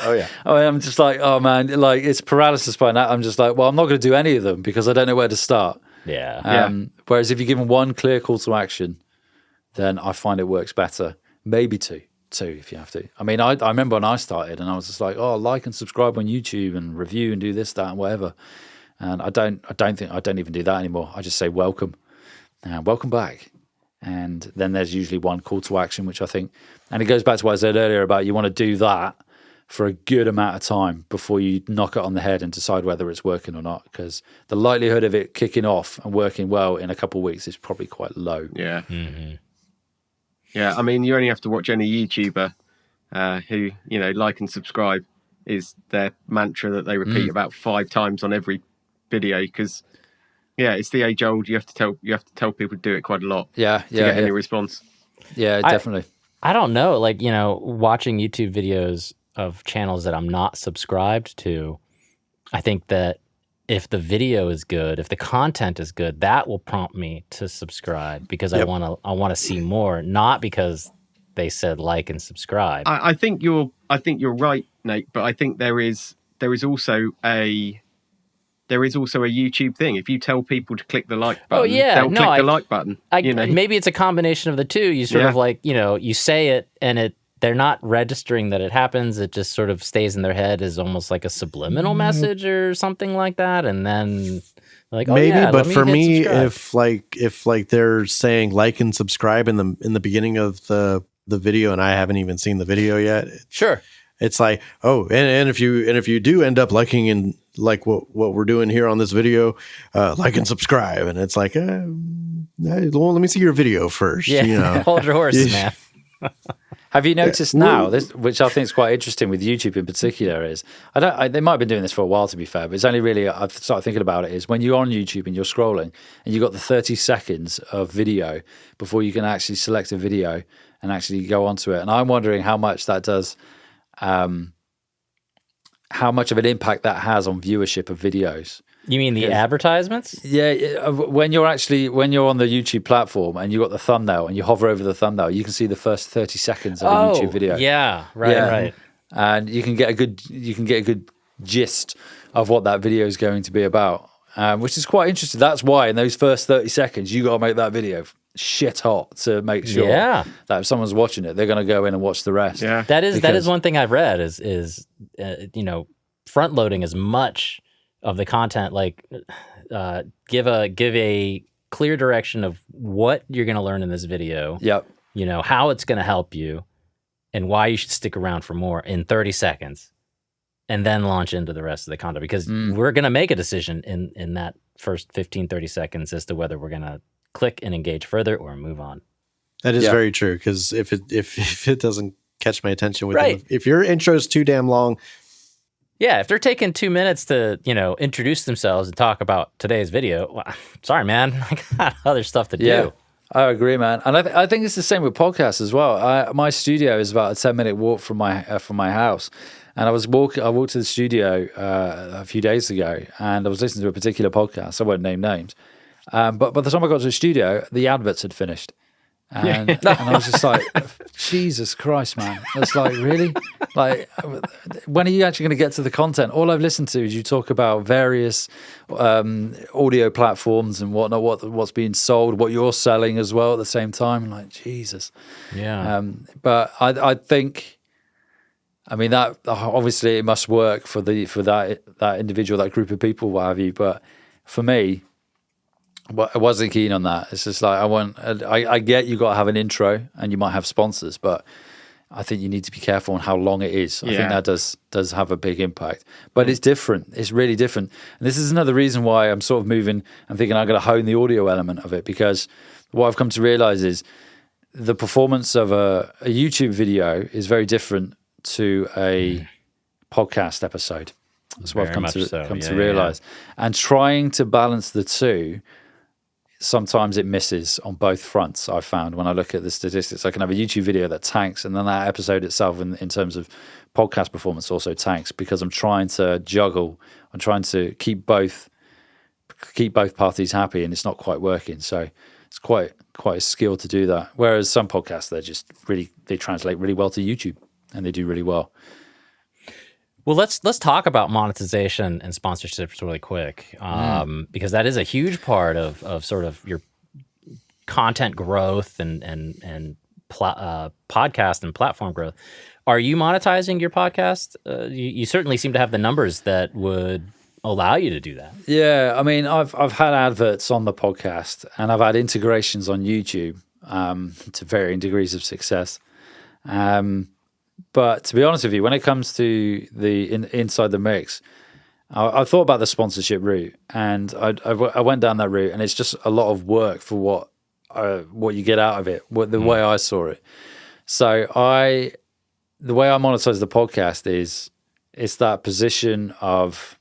Oh yeah. I'm just like, oh man, like it's paralysis by now. I'm just like, well, I'm not going to do any of them because I don't know where to start. Yeah. Whereas if you give them one clear call to action, then I find it works better. Maybe two if you have to. I mean, I remember when I started and I was just like, oh, like and subscribe on YouTube and review and do this, that, and whatever. And I don't even do that anymore. I just say welcome and welcome back. And then there's usually one call to action, which I think, and it goes back to what I said earlier about you want to do that for a good amount of time before you knock it on the head and decide whether it's working or not. Because the likelihood of it kicking off and working well in a couple of weeks is probably quite low. Yeah. Yeah, I mean, you only have to watch any YouTuber who, like and subscribe is their mantra that they repeat about 5 times on every video because, it's the age old. You have to tell people to do it quite a lot. To get any response. Yeah, definitely. I don't know. Like, watching YouTube videos of channels that I'm not subscribed to, I think that if the video is good, if the content is good, that will prompt me to subscribe because I want to see more, not because they said like and subscribe. I think you're right, Nate, but I think there is also a YouTube thing. If you tell people to click the like button, they'll click the like button. Maybe it's a combination of the two. You sort of like, you say it and they're not registering that it happens. It just sort of stays in their head as almost like a subliminal message or something like that. And then like, but for me, subscribe. if they're saying like and subscribe in the beginning of the video and I haven't even seen the video yet. Sure. It's like, oh, and if you do end up liking and like what we're doing here on this video, like and subscribe. And it's like, well, let me see your video first. Yeah. Hold your horses, man. Have you noticed now, this, which I think is quite interesting with YouTube in particular, is they might have been doing this for a while to be fair, but it's only really I've started thinking about it is when you're on YouTube and you're scrolling and you've got the 30 seconds of video before you can actually select a video and actually go onto it. And I'm wondering how much that does, how much of an impact that has on viewership of videos. You mean the advertisements? Yeah, when you're on the YouTube platform and you got the thumbnail and you hover over the thumbnail, you can see the first 30 seconds of a YouTube video. Yeah, right. And you can get a good gist of what that video is going to be about, which is quite interesting. That's why in those first 30 seconds you got to make that video shit hot to make sure that if someone's watching it, they're going to go in and watch the rest. Yeah, that is one thing I've read is front loading as much of the content, like give a clear direction of what you're going to learn in this video. Yep. How it's going to help you and why you should stick around for more in 30 seconds and then launch into the rest of the content because we're going to make a decision in that first 15, 30 seconds as to whether we're going to click and engage further or move on. That is very true because if it doesn't catch my attention within if your intro is too damn long, if they're taking 2 minutes to, introduce themselves and talk about today's video, well, sorry, man, I got other stuff to do. Yeah, I agree, man. And I think it's the same with podcasts as well. My studio is about a 10-minute walk from my house. And I walked to the studio a few days ago and I was listening to a particular podcast. I won't name names. But by the time I got to the studio, the adverts had finished. And I was just like, Jesus Christ, man. It's like, really? Like, when are you actually going to get to the content? All I've listened to is you talk about various audio platforms and whatnot, what's being sold, what you're selling as well at the same time. I'm like, Jesus. Yeah. But I think, that obviously it must work for that individual, that group of people, what have you. But for me, well, I wasn't keen on that. It's just like I get you got to have an intro and you might have sponsors, but I think you need to be careful on how long it is. I think that does have a big impact. But it's different. It's really different. And this is another reason why I'm sort of moving and thinking I'm going to hone the audio element of it because what I've come to realize is the performance of a YouTube video is very different to a podcast episode. That's what I've come to realize. And trying to balance the two, sometimes it misses on both fronts. I've found when I look at the statistics, I can have a YouTube video that tanks, and then that episode itself, in terms of podcast performance, also tanks because I'm trying to juggle. I'm trying to keep both keep both parties happy, and it's not quite working. So it's quite a skill to do that. Whereas some podcasts, they translate really well to YouTube, and they do really well. Well, let's talk about monetization and sponsorships really quick, because that is a huge part of sort of your content growth and podcast and platform growth. Are you monetizing your podcast? You certainly seem to have the numbers that would allow you to do that. Yeah, I mean, I've had adverts on the podcast, and I've had integrations on YouTube to varying degrees of success. But to be honest with you, when it comes to the inside the mix, I thought about the sponsorship route, and I went down that route, and it's just a lot of work for what you get out of it. The way I saw it. So the way I monetize the podcast is it's that position of,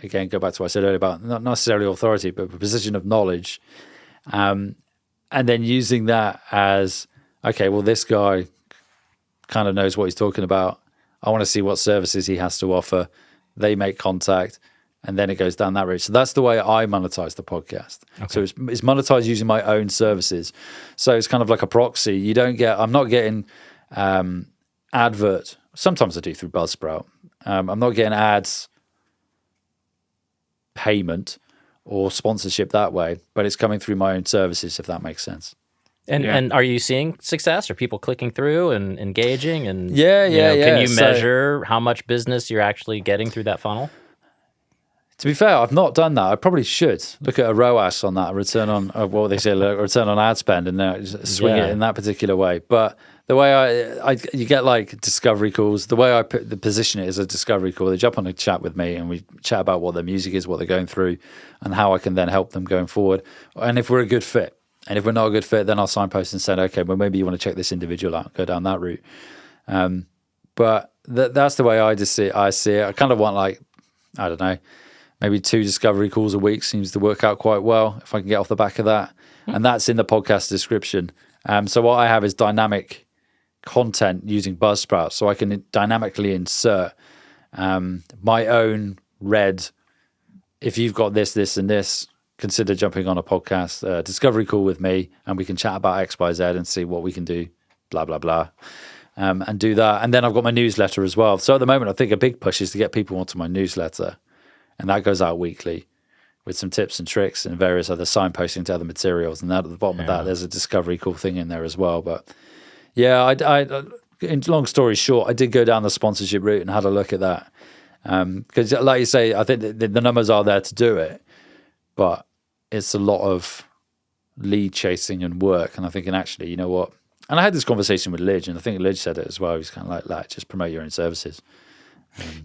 again, go back to what I said earlier about not necessarily authority, but a position of knowledge, and then using that as, okay, well, this guy kind of knows what he's talking about. I want to see what services he has to offer. They make contact, and then it goes down that route. So that's the way I monetize the podcast. Okay. So it's monetized using my own services. So it's kind of like a proxy. I'm not getting advert. Sometimes I do through Buzzsprout. I'm not getting ads payment or sponsorship that way, but it's coming through my own services, if that makes sense. And are you seeing success? Are people clicking through and engaging? And yeah. Can you measure how much business you're actually getting through that funnel? To be fair, I've not done that. I probably should look at a ROAS on that, return on what they say, return on ad spend, and swing it in that particular way. But the way you get like discovery calls. The way I position it is a discovery call. They jump on a chat with me, and we chat about what their music is, what they're going through, and how I can then help them going forward. And if we're a good fit. And if we're not a good fit, then I'll signpost and say, okay, well, maybe you want to check this individual out, go down that route. But that's the way I see it. I kind of want, like, I don't know, maybe 2 discovery calls a week seems to work out quite well if I can get off the back of that. And that's in the podcast description. So what I have is dynamic content using Buzzsprout. So I can dynamically insert my own read. If you've got this, this, and this, consider jumping on a podcast, discovery call with me, and we can chat about X, Y, Z and see what we can do, blah, blah, blah, and do that. And then I've got my newsletter as well. So at the moment, I think a big push is to get people onto my newsletter, and that goes out weekly with some tips and tricks and various other signposting to other materials. And that at the bottom of that, there's a discovery call thing in there as well. But yeah, I in long story short, I did go down the sponsorship route and had a look at that. Because like you say, I think the numbers are there to do it, but it's a lot of lead chasing and work. And I'm thinking, actually, you know what? And I had this conversation with Lidge, and I think Lidge said it as well. He's kind of like, just promote your own services.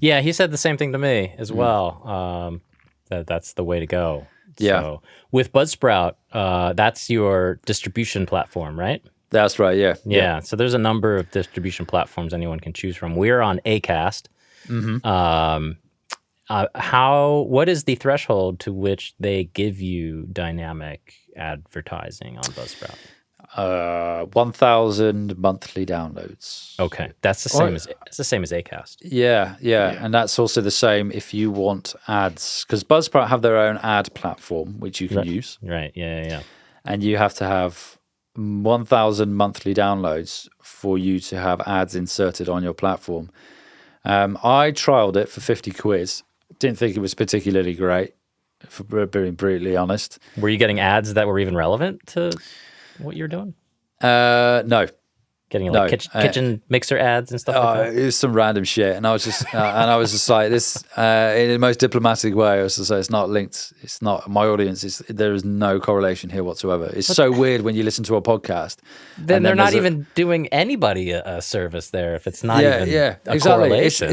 Yeah, he said the same thing to me as well. That's the way to go. Yeah. So with Buzzsprout, that's your distribution platform, right? That's right, yeah. Yeah. So there's a number of distribution platforms anyone can choose from. We're on Acast. Mm-hmm. What is the threshold to which they give you dynamic advertising on Buzzsprout? 1,000 monthly downloads. Okay, that's the same as Acast. Yeah, and that's also the same if you want ads, because Buzzsprout have their own ad platform which you can use. Right. Yeah. And you have to have 1,000 monthly downloads for you to have ads inserted on your platform. I trialed it for 50 quid. Didn't think it was particularly great, for being brutally honest. Were you getting ads that were even relevant to what you're doing? No. Getting like kitchen mixer ads and stuff like that? It was some random shit. And I was just like this, in the most diplomatic way, I was to say, it's not linked. It's not my audience. There is no correlation here whatsoever. It's so weird when you listen to a podcast. Then they're not even doing anybody a service there if it's not even a correlation.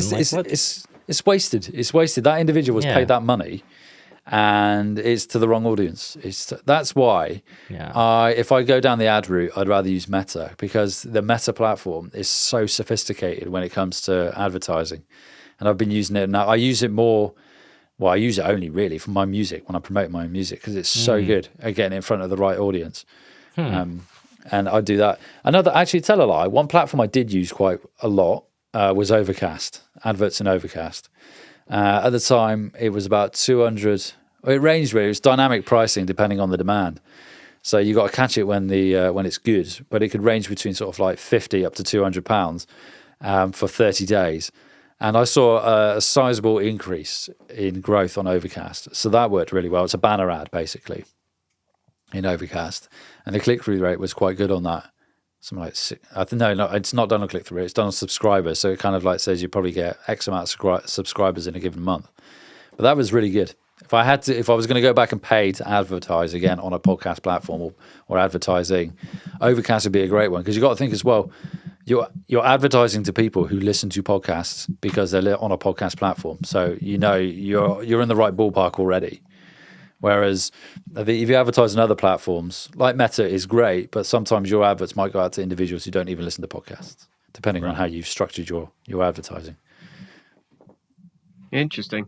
It's wasted. It's wasted. That individual was paid that money, and it's to the wrong audience. That's why if I go down the ad route, I'd rather use Meta, because the Meta platform is so sophisticated when it comes to advertising. And I've been using it now. I use it more. Well, I use it only really for my music, when I promote my own music, because it's so good at getting in front of the right audience. And I do that. Actually, tell a lie. One platform I did use quite a lot was Overcast, adverts in Overcast. At the time, it was about 200 It ranged really. It was dynamic pricing depending on the demand. So you got to catch it when it's good, but it could range between sort of like 50 up to £200 for 30 days. And I saw a sizable increase in growth on Overcast. So that worked really well. It's a banner ad basically in Overcast. And the click-through rate was quite good on that. Something like no, it's not done on click-through rate. It's done on subscribers. So it kind of like says you probably get X amount of subscribers in a given month. But that was really good. If I was going to go back and pay to advertise again on a podcast platform or advertising, Overcast would be a great one, because you've got to think as well, you're advertising to people who listen to podcasts because they're on a podcast platform. So you're in the right ballpark already. Whereas if you advertise on other platforms, like Meta is great, but sometimes your adverts might go out to individuals who don't even listen to podcasts, depending on how you've structured your advertising. Interesting.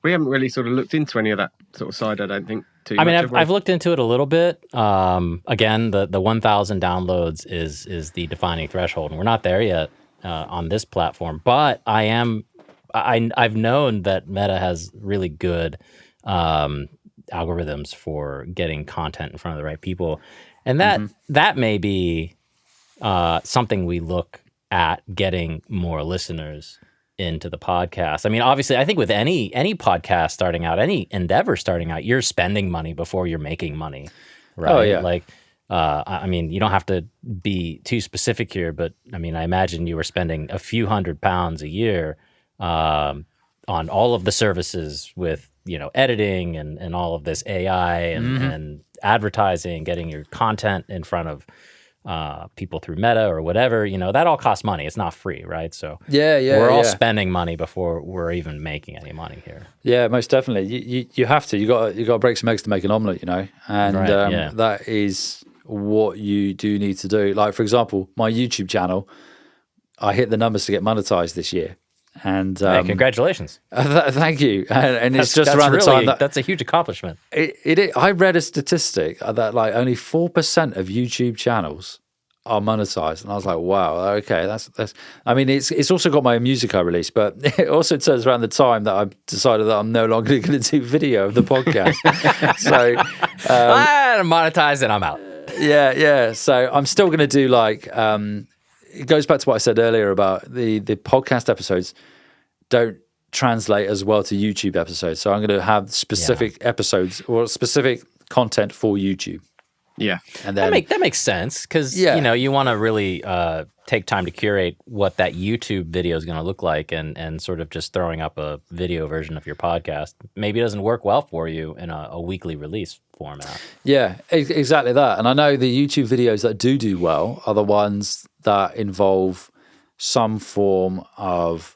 We haven't really sort of looked into any of that sort of side, I don't think, too I mean, much. I've looked into it a little bit. Again, the 1,000 downloads is the defining threshold, and we're not there yet on this platform. But I've known that Meta has really good algorithms for getting content in front of the right people, and that may be something we look at, getting more listeners into the podcast. I mean, obviously, I think with any podcast starting out, any endeavor starting out, you're spending money before you're making money, right? Oh, yeah. Like, I mean, you don't have to be too specific here, but I mean, I imagine you were spending a few £100 a year on all of the services with, editing and all of this AI and advertising, getting your content in front of people through Meta or whatever, that all costs money. It's not free, right? So we're all spending money before we're even making any money here. Yeah, most definitely. You have to. You got to break some eggs to make an omelette, and that is what you do need to do. Like, for example, my YouTube channel, I hit the numbers to get monetized this year. And congratulations! Thank you. And it's just around the time that's a huge accomplishment. I read a statistic that like only 4% of YouTube channels are monetized, and I was like, wow, okay, that's. I mean, it's also got my music I released, but it also turns around the time that I've decided that I'm no longer going to do video of the podcast. So I'm monetized and I'm out. Yeah. So I'm still going to do like. It goes back to what I said earlier about the podcast episodes don't translate as well to YouTube episodes. So I'm going to have specific episodes or specific content for YouTube. Yeah. And then that makes sense, because you want to really take time to curate what that YouTube video is going to look like, and sort of just throwing up a video version of your podcast maybe doesn't work well for you in a weekly release format. Yeah, exactly that. And I know the YouTube videos that do well are the ones that involve some form of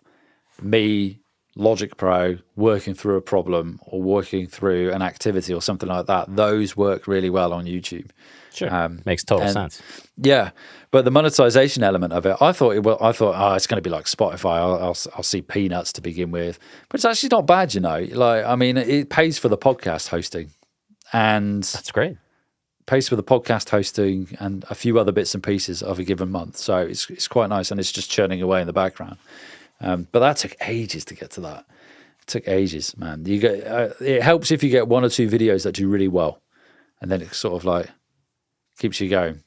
me, Logic Pro, working through a problem or working through an activity or something like that. Those work really well on YouTube. Sure, makes total sense. Yeah, but the monetization element of it, I thought it's going to be like Spotify. I'll see peanuts to begin with, but it's actually not bad, Like, I mean, it pays for the podcast hosting, and that's great. Pays for the podcast hosting and a few other bits and pieces of a given month. So it's quite nice, and it's just churning away in the background. But that took ages to get to that. It took ages, man. It helps if you get one or two videos that do really well, and then it sort of like keeps you going.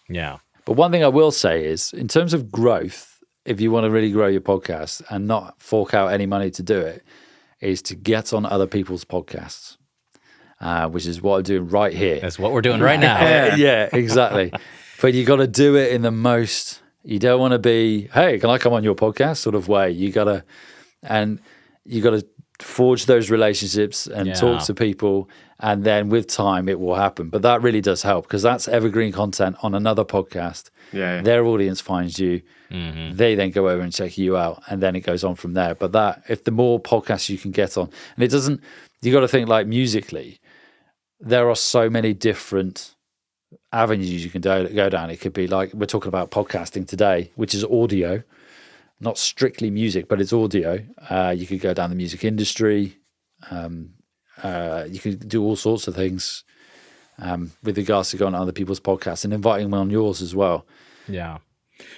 Yeah. But one thing I will say is, in terms of growth, if you want to really grow your podcast and not fork out any money to do it, is to get on other people's podcasts. Which is what I'm doing right here. That's what we're doing right now. Yeah, exactly. But you got to do it in the most. You don't want to be, hey, can I come on your podcast sort of way. You got to forge those relationships and talk to people, and then with time it will happen. But that really does help, because that's evergreen content on another podcast. Yeah. Their audience finds you. Mm-hmm. They then go over and check you out, and then it goes on from there. But if the more podcasts you can get on, and it doesn't, you got to think like musically. There are so many different avenues you can go down. It could be like, we're talking about podcasting today, which is audio, not strictly music, but it's audio. You could go down the music industry. You could do all sorts of things with regards to going on other people's podcasts and inviting them on yours as well. Yeah.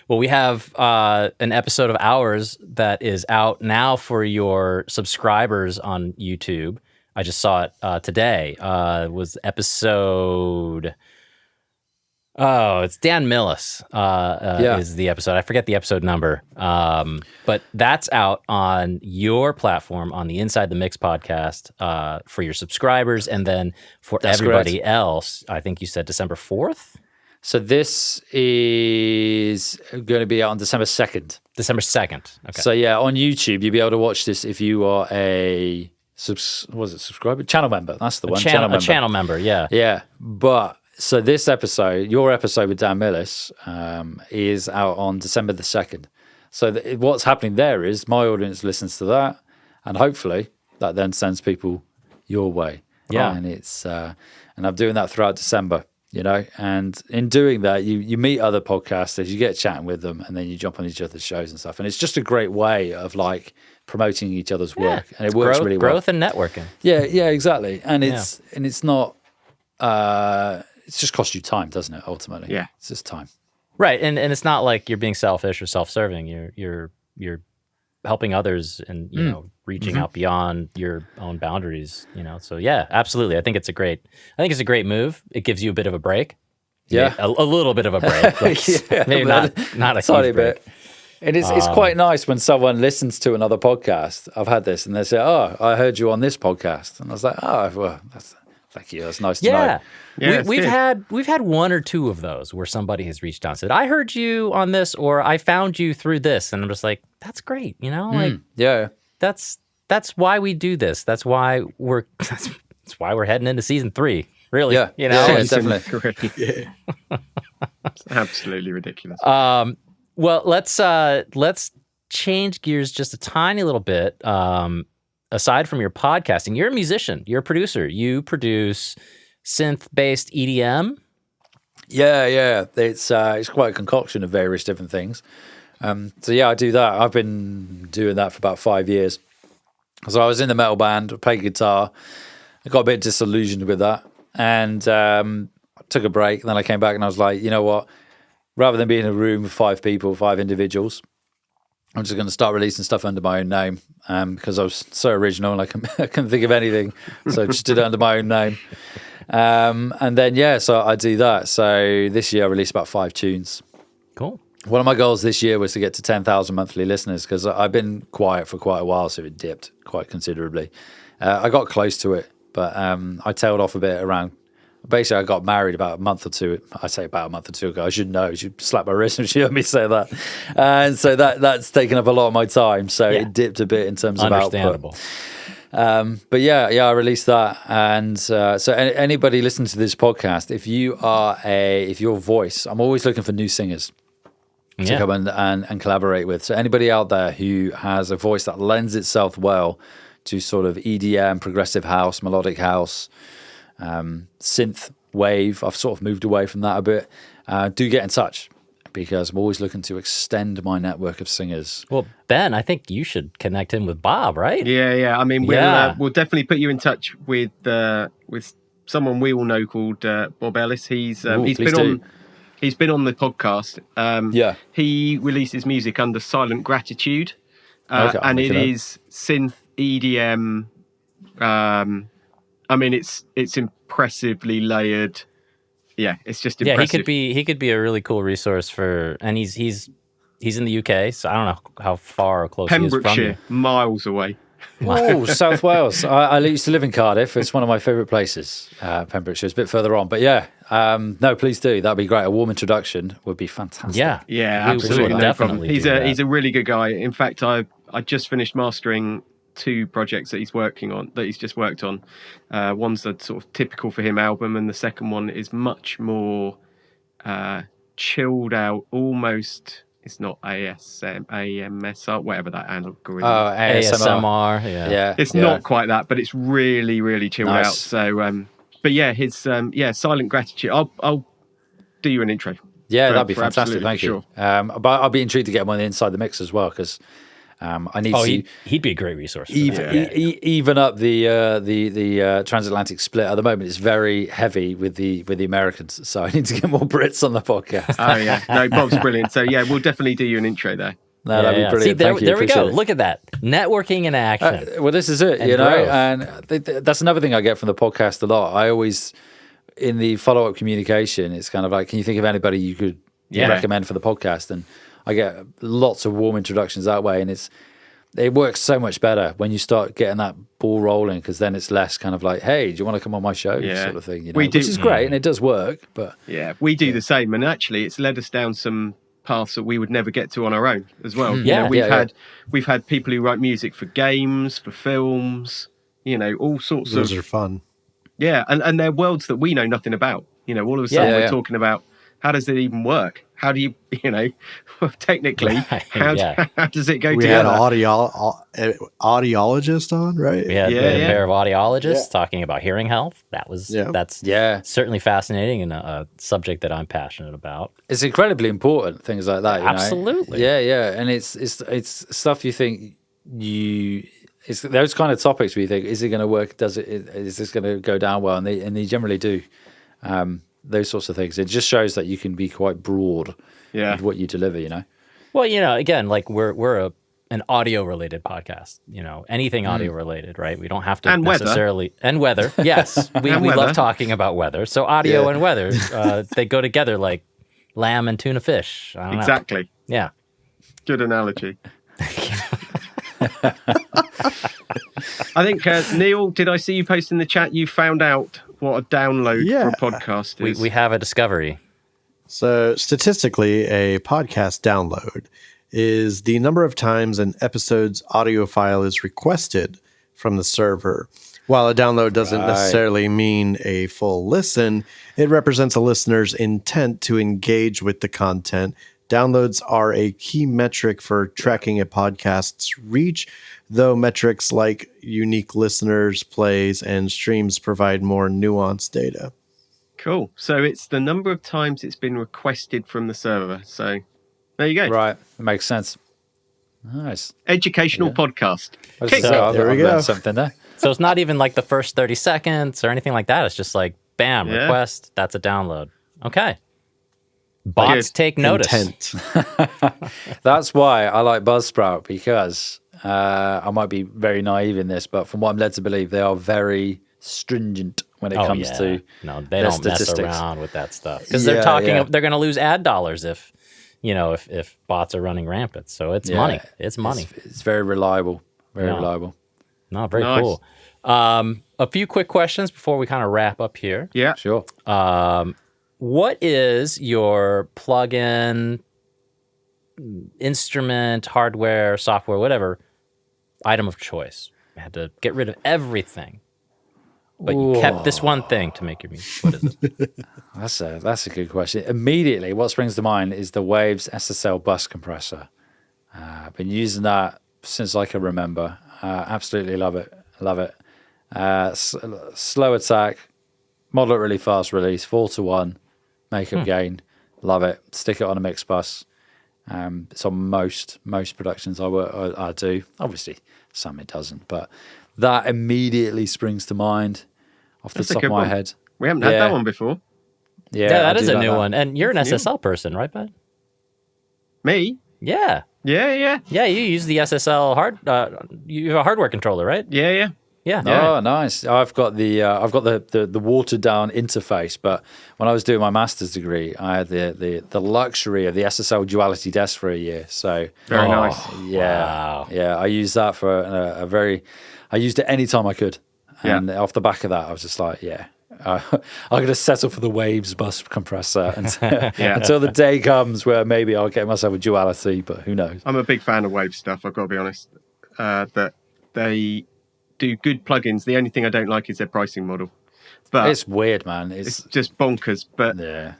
Well, we have an episode of ours that is out now for your subscribers on YouTube. I just saw it today. Was episode. Oh, it's Dan Millis is the episode. I forget the episode number. But that's out on your platform on the Inside the Mix podcast for your subscribers. And then for everybody else, I think you said December 4th? So this is going to be out on December 2nd. December 2nd. Okay. So yeah, on YouTube, you'll be able to watch this if you are a subscriber? Channel member. That's the one. A channel member, yeah. Yeah. But so this episode, your episode with Dan Millis, is out on December the 2nd. So what's happening there is my audience listens to that, and hopefully that then sends people your way. Yeah. And it's and I'm doing that throughout December, you know, and in doing that, you meet other podcasters, you get chatting with them, and then you jump on each other's shows and stuff. And it's just a great way of like promoting each other's work. And it works really well. Growth and networking. Yeah, exactly. And it's not it's just costs you time, doesn't it, ultimately? Yeah. It's just time. Right. And it's not like you're being selfish or self-serving. You're helping others and, you know, reaching out beyond your own boundaries, you know. So yeah, absolutely. I think it's a great move. It gives you a bit of a break. Yeah. A little bit of a break. Like, maybe not a tiny huge break. bit. And it's quite nice when someone listens to another podcast. I've had this and they say, "Oh, I heard you on this podcast." And I was like, "Oh, well, thank you. That's nice to know." Yeah, we've had one or two of those where somebody has reached out and said, "I heard you on this," or "I found you through this," and I'm just like, "That's great," you know, like that's why we do this. That's why we're heading into season 3. Really, you know, definitely. It's absolutely ridiculous. Well, let's change gears just a tiny little bit. Aside from your podcasting, you're a musician, you're a producer. You produce synth-based EDM. Yeah. It's quite a concoction of various different things. So yeah, I do that. I've been doing that for about 5 years. So I was in the metal band, I played guitar. I got a bit disillusioned with that, and I took a break. And then I came back and I was like, you know what? Rather than being in a room with 5 people, 5 individuals, I'm just going to start releasing stuff under my own name, because I was so original and I couldn't think of anything. So I just did it under my own name. And then, so I do that. So this year I released about 5 tunes. Cool. One of my goals this year was to get to 10,000 monthly listeners, because I've been quiet for quite a while, so it dipped quite considerably. I got close to it, but I tailed off a bit around. Basically, I got married about a month or two. I say about a month or two ago. I should know. She slapped my wrist and she heard me say that, and so that's taken up a lot of my time. So it dipped a bit in terms of understandable. Output. But I released that, and so anybody listening to this podcast, if your voice, I'm always looking for new singers to come and collaborate with. So anybody out there who has a voice that lends itself well to sort of EDM, progressive house, melodic house, synth wave, I've sort of moved away from that a bit, do get in touch, because I'm always looking to extend my network of singers. Well, Ben, I think you should connect him with Bob, right? Yeah. I mean, we'll definitely put you in touch with someone we all know called Bob Ellis. He's been on the podcast. He releases music under Silent Gratitude, and it is synth EDM. I mean, it's impressively layered. Yeah, it's just impressive. Yeah, he could be a really cool resource and he's in the UK, so I don't know how far or close he is from you. Pembrokeshire, miles away. Oh, South Wales. I used to live in Cardiff. It's one of my favourite places. Pembrokeshire is a bit further on, but no, please do. That'd be great. A warm introduction would be fantastic. Yeah, absolutely. No problem. He's a really good guy. In fact, I just finished mastering 2 projects that he's just worked on. One's a sort of typical for him album, and the second one is much more chilled out, almost. It's not AMSR, whatever that algorithm. Oh, ASMR. Yeah. It's not quite that, but it's really, really chilled out. So, but yeah, his Silent Gratitude. I'll do you an intro. Yeah, that'd be fantastic. Thank you. Sure. But I'll be intrigued to get him on the Inside the Mix as well, because I need to. He'd be a great resource. Even up the transatlantic split at the moment. It's very heavy with the Americans, so I need to get more Brits on the podcast. Oh yeah, no, Bob's brilliant. So yeah, we'll definitely do you an intro there. No, that'd be See, brilliant. Thank you. there we go. Appreciate it. Look at that. Networking in action. Well, this is it, And you know, growth. and that's another thing I get from the podcast a lot. I always, in the follow-up communication, it's kind of like, can you think of anybody you could recommend for the podcast? And I get lots of warm introductions that way, and it works so much better when you start getting that ball rolling, because then it's less kind of like, hey, do you want to come on my show, sort of thing, you know, We do. which is great, and it does work. But Yeah, we do the same, and actually, it's led us down some paths that we would never get to on our own as well. You know, we've had people who write music for games, for films, you know, all sorts Those of are fun. yeah, and they're worlds that we know nothing about. You know, all of a sudden we're talking about how does it even work? How do you, you know, technically, how does it go We had together? an audiologist on, right? We had a pair of audiologists talking about hearing health. That's certainly fascinating and a subject that I'm passionate about. it's incredibly important, things like that. You Absolutely. know? Yeah, and it's stuff you think it's those kind of topics where you think, is it going to work? Is this going to go down well? And they generally do. Those sorts of things. It just shows that you can be quite broad with what you deliver, you know? Well, you know, again, like we're an audio related podcast, you know, anything audio related, right? We don't have to necessarily and weather. Yes. We love talking about weather. So audio and weather, they go together like lamb and tuna fish. I don't know. Exactly. Yeah. Good analogy. I think, Neil, did I see you post in the chat? You found out what a download for a podcast is. We have a discovery. So statistically, a podcast download is the number of times an episode's audio file is requested from the server. While a download doesn't necessarily mean a full listen, it represents a listener's intent to engage with the content. Downloads are a key metric for tracking a podcast's reach, though metrics like unique listeners, plays, and streams provide more nuanced data. Cool. So it's the number of times it's been requested from the server. So there you go. Right. That makes sense. Nice. Educational podcast. There we go. Learned something there. So it's not even like the first 30 seconds or anything like that. It's just like, bam, request, that's a download. Okay. Bots take notice. Intent. That's why I like Buzzsprout, because I might be very naive in this, but from what I'm led to believe, they are very stringent when it comes to they don't mess around with that stuff, because they're they're going to lose ad dollars if bots are running rampant. So it's money. It's money. It's very reliable. Very reliable. No, very cool. A few quick questions before we kind of wrap up here. Yeah. Sure. What is your plugin, instrument, hardware, software, whatever, item of choice? You had to get rid of everything, but you kept this one thing to make your music. What is it? That's a good question. Immediately, what springs to mind is the Waves SSL bus compressor. I've been using that since I can remember. Absolutely love it. Love it. Slow attack, moderately fast release, 4:1, makeup gain. Love it. Stick it on a mix bus. It's on most productions I do. Obviously, some it doesn't, but that immediately springs to mind off the top of my head. We haven't had that one before. Yeah, that is a new one. And you're an SSL person, right, bud? Me? Yeah. Yeah. Yeah, you use the SSL you have a hardware controller, right? Yeah. Oh, nice. I've got the watered down interface, but when I was doing my master's degree, I had the luxury of the SSL duality desk for a year. So very nice. Yeah. Wow. Yeah, I used that for I used it anytime I could. And off the back of that, I was just like, I'm going to settle for the Waves bus compressor until the day comes where maybe I'll get myself a duality, but who knows? I'm a big fan of Waves stuff, I've got to be honest. That they do good plugins. The only thing I don't like is their pricing model. But it's weird, man. It's just bonkers. But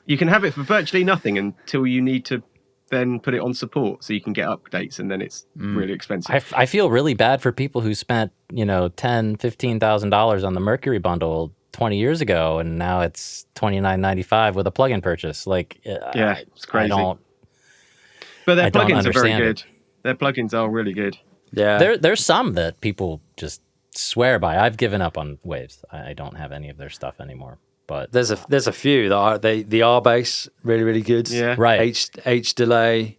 you can have it for virtually nothing until you need to then put it on support so you can get updates, and then it's really expensive. I feel really bad for people who spent, $10,000-$15,000 on the Mercury bundle 20 years ago, and now it's $29.95 with a plugin purchase. Like, it's crazy. But their plugins are very good. Their plugins are really good. Yeah. There's some that people just swear by. I've given up on Waves. I don't have any of their stuff anymore. But there's a few that are the R bass really, really good. Yeah. Right. H delay.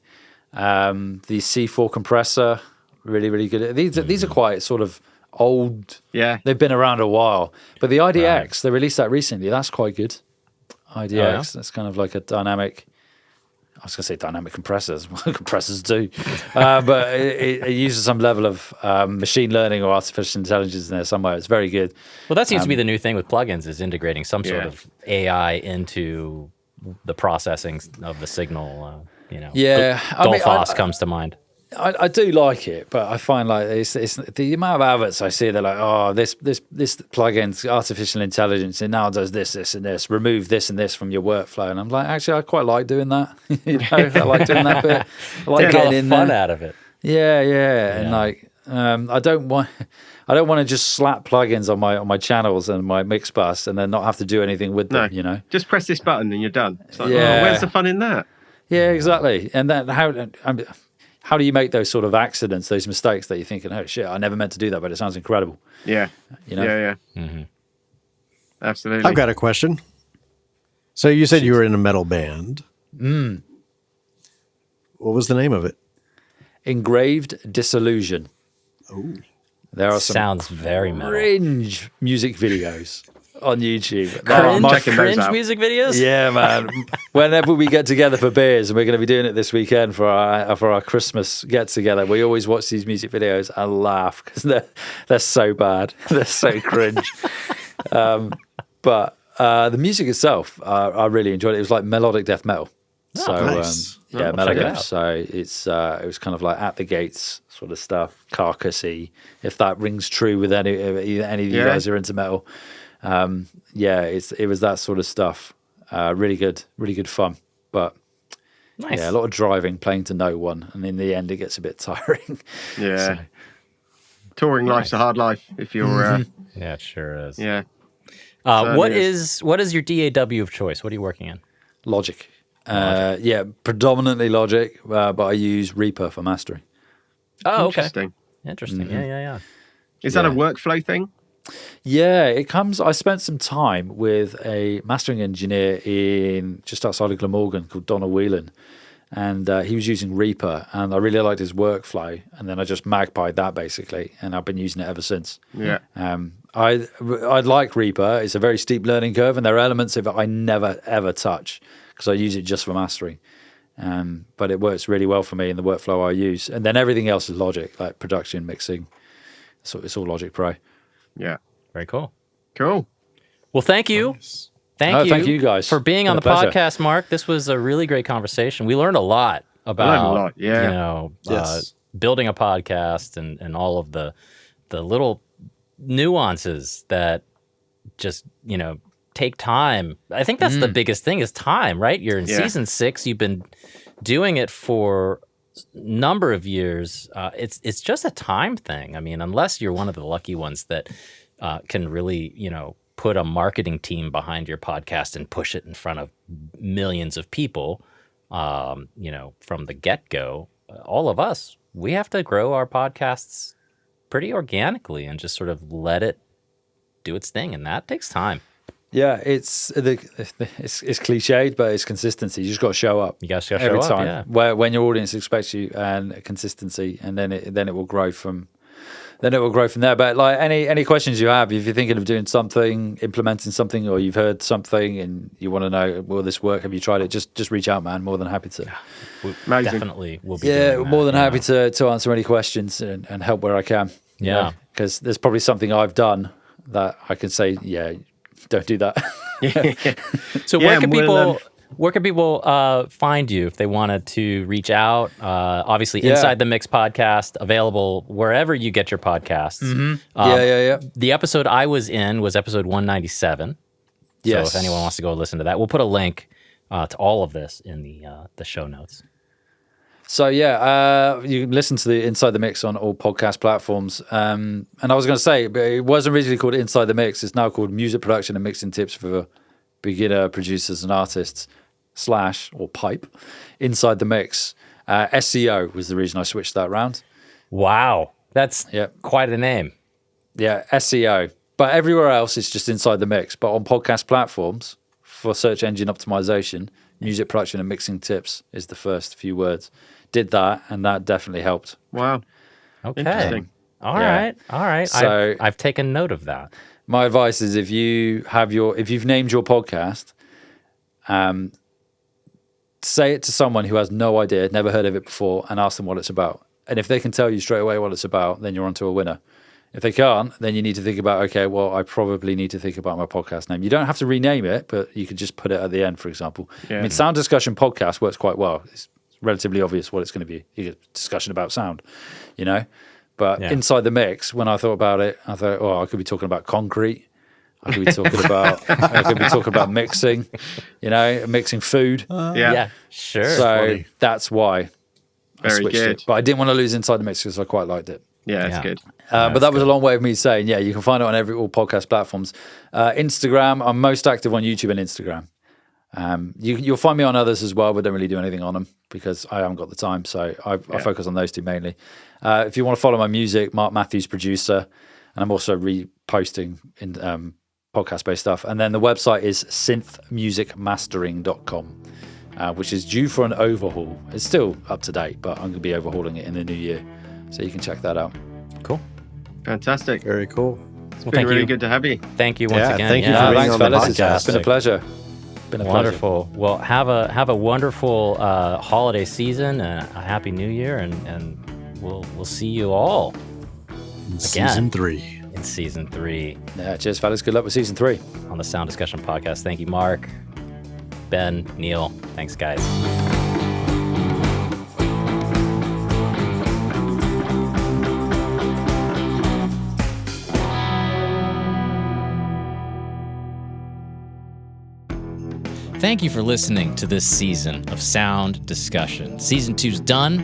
The C4 compressor, really, really good. These are quite sort of old. Yeah. They've been around a while. But the IDX, they released that recently. That's quite good. IDX, that's kind of like a dynamic. I was going to say dynamic compressors. Compressors do. But it uses some level of machine learning or artificial intelligence in there somewhere. It's very good. Well, that seems to be the new thing with plugins is integrating some sort of AI into the processing of the signal. Yeah. Dolphos comes to mind. I do like it, but I find like it's the amount of adverts I see. They're like, oh, this plugin's artificial intelligence, it now does this, this, and this. Remove this and this from your workflow, and I'm like, actually, I quite like doing that. I like doing that bit. I like getting in fun out of it. Yeah, and like, I don't want to just slap plugins on my channels and my mix bus and then not have to do anything with them. Just press this button and you're done. It's like, where's the fun in that? Yeah, exactly. And then how do you make those sort of accidents, those mistakes that you're thinking, oh shit, I never meant to do that, but it sounds incredible. Yeah. Yeah. Mm-hmm. Absolutely. I've got a question. So you said you were in a metal band. What was the name of it? Engraved Disillusion. Oh. There are some sounds very metal. cringe music videos on YouTube. Cringe music videos? Yeah, man. Whenever we get together for beers, and we're going to be doing it this weekend for our Christmas get together, we always watch these music videos and laugh because they're so bad, they're so cringe. But the music itself, I really enjoyed it. It was like melodic death metal. Nice. Melodic. So it was kind of like At the Gates sort of stuff, Carcassy. If that rings true with any of you guys who are into metal. It was that sort of stuff. Really good fun. But nice. A lot of driving, playing to no one, and in the end, it gets a bit tiring. Yeah, so. Touring life's a hard life if you're. Yeah, it sure is. Yeah. What is your DAW of choice? What are you working in? Logic. Predominantly Logic, but I use Reaper for mastering. Oh, okay. Interesting. Mm-hmm. Yeah. Is that a workflow thing? Yeah, it comes. I spent some time with a mastering engineer in just outside of Glamorgan called Donald Whelan, and he was using Reaper, and I really liked his workflow. And then I just magpied that basically, and I've been using it ever since. Yeah. I like Reaper. It's a very steep learning curve, and there are elements of it I never ever touch because I use it just for mastering. But it works really well for me in the workflow I use, and then everything else is Logic, like production, mixing. So it's all Logic Pro. Yeah. Very cool. Cool. Well, thank you. Nice. Thank you guys for being on the podcast, Mark. This was a really great conversation. We learned a lot about building a podcast and all of the little nuances that just, take time. I think that's the biggest thing is time, right? You're in season 6. You've been doing it for number of years. It's just a time thing. I mean, unless you're one of the lucky ones that can really, put a marketing team behind your podcast and push it in front of millions of people, from the get-go. All of us, we have to grow our podcasts pretty organically and just sort of let it do its thing, and that takes time. Yeah, it's cliched, but it's consistency. You just got to show up. You got to show every up time. Yeah. When your audience expects you, and consistency, and then it will grow from. Then it will grow from there. But like any questions you have, if you're thinking of doing something, implementing something, or you've heard something and you want to know, will this work? Have you tried it? Just reach out, man. More than happy to. Definitely, we'll be. Yeah, more than happy to answer any questions and help where I can. Yeah, because there's probably something I've done that I can say, don't do that. So where can people find you if they wanted to reach out? Obviously, Inside the Mix podcast, available wherever you get your podcasts. Mm-hmm. The episode I was in was episode 197. Yes. So if anyone wants to go listen to that, we'll put a link to all of this in the show notes. So you can listen to the Inside the Mix on all podcast platforms. And I was going to say, but it wasn't originally called Inside the Mix. It's now called Music Production and Mixing Tips for Beginner Producers and Artists / or pipe. Inside the Mix. SEO was the reason I switched that around. Wow, that's quite a name. Yeah, SEO. But everywhere else, it's just Inside the Mix. But on podcast platforms for search engine optimization, music production and mixing tips is the first few words. did that, and that definitely helped. Wow. Okay. Interesting. All right. So- I've taken note of that. My advice is if you've named your podcast, say it to someone who has no idea, never heard of it before, and ask them what it's about. And if they can tell you straight away what it's about, then you're onto a winner. If they can't, then you need to think about, okay, well, I probably need to think about my podcast name. You don't have to rename it, but you could just put it at the end, for example. Yeah. I mean, Sound Discussion Podcast works quite well. It's relatively obvious what it's going to be. You get discussion about sound, you know? But inside the mix, when I thought about it, I thought, I could be talking about concrete. I could be talking about mixing, you know, mixing food. Yeah. Sure. So funny. that's why I Very switched good. it. But I didn't want to lose inside the mix because I quite liked it. Yeah, it's Yeah. good. But that was a long way of me saying, you can find it on all podcast platforms. Instagram, I'm most active on YouTube and Instagram. You'll find me on others as well, but don't really do anything on them because I haven't got the time. So I focus on those two mainly. If you want to follow my music, Marc Matthews, producer, and I'm also reposting in podcast-based stuff. And then the website is synthmusicmastering.com, which is due for an overhaul. It's still up to date, but I'm going to be overhauling it in the new year. So you can check that out. Cool. Fantastic. Very cool. It's Well, been thank really you. good to have you. Thank you once Yeah, again. thank you for being Thanks, on the fellas. It's podcast. been a pleasure. Been a Wonderful. Well, have a wonderful holiday season and a happy new year, and we'll see you all Season 3. in season 3 pleasure. Yeah, cheers, fellas. Good luck with season 3. on the Sound Discussion Podcast. Thank you, Mark, Ben, Neil. Thanks, guys. Thank you for listening to this season of Sound Discussion. Season 2's done,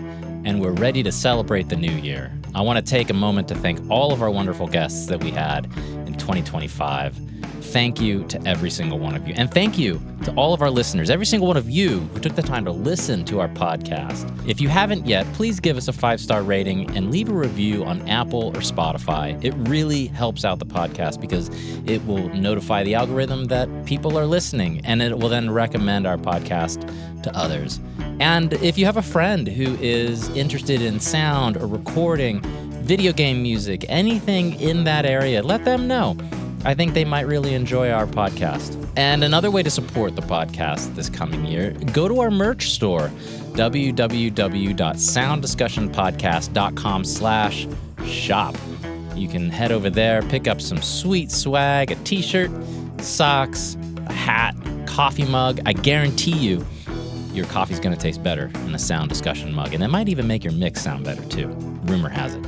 and we're ready to celebrate the new year. I want to take a moment to thank all of our wonderful guests that we had in 2025. Thank you to every single one of you. And thank you to all of our listeners, every single one of you who took the time to listen to our podcast. If you haven't yet, please give us a 5-star rating and leave a review on Apple or Spotify. It really helps out the podcast because it will notify the algorithm that people are listening, and it will then recommend our podcast to others. And if you have a friend who is interested in sound or recording, video game music, anything in that area, let them know. I think they might really enjoy our podcast. And another way to support the podcast this coming year, go to our merch store, www.sounddiscussionpodcast.com/shop. You can head over there, pick up some sweet swag, a t-shirt, socks, a hat, coffee mug. I guarantee you, your coffee's going to taste better in a Sound Discussion mug. And it might even make your mix sound better, too. Rumor has it.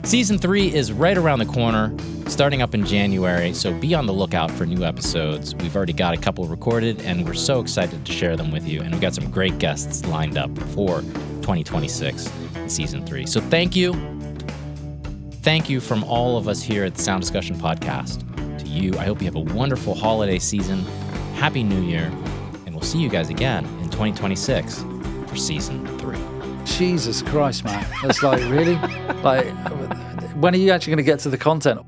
Season 3 is right around the corner, starting up in January, so be on the lookout for new episodes. We've already got a couple recorded, and we're so excited to share them with you. And we've got some great guests lined up for 2026 in Season 3. So thank you. Thank you from all of us here at the Sound Discussion Podcast to you. I hope you have a wonderful holiday season. Happy New Year. And we'll see you guys again in 2026 for Season 3. Jesus Christ, man. That's like, really? Like, when are you actually going to get to the content?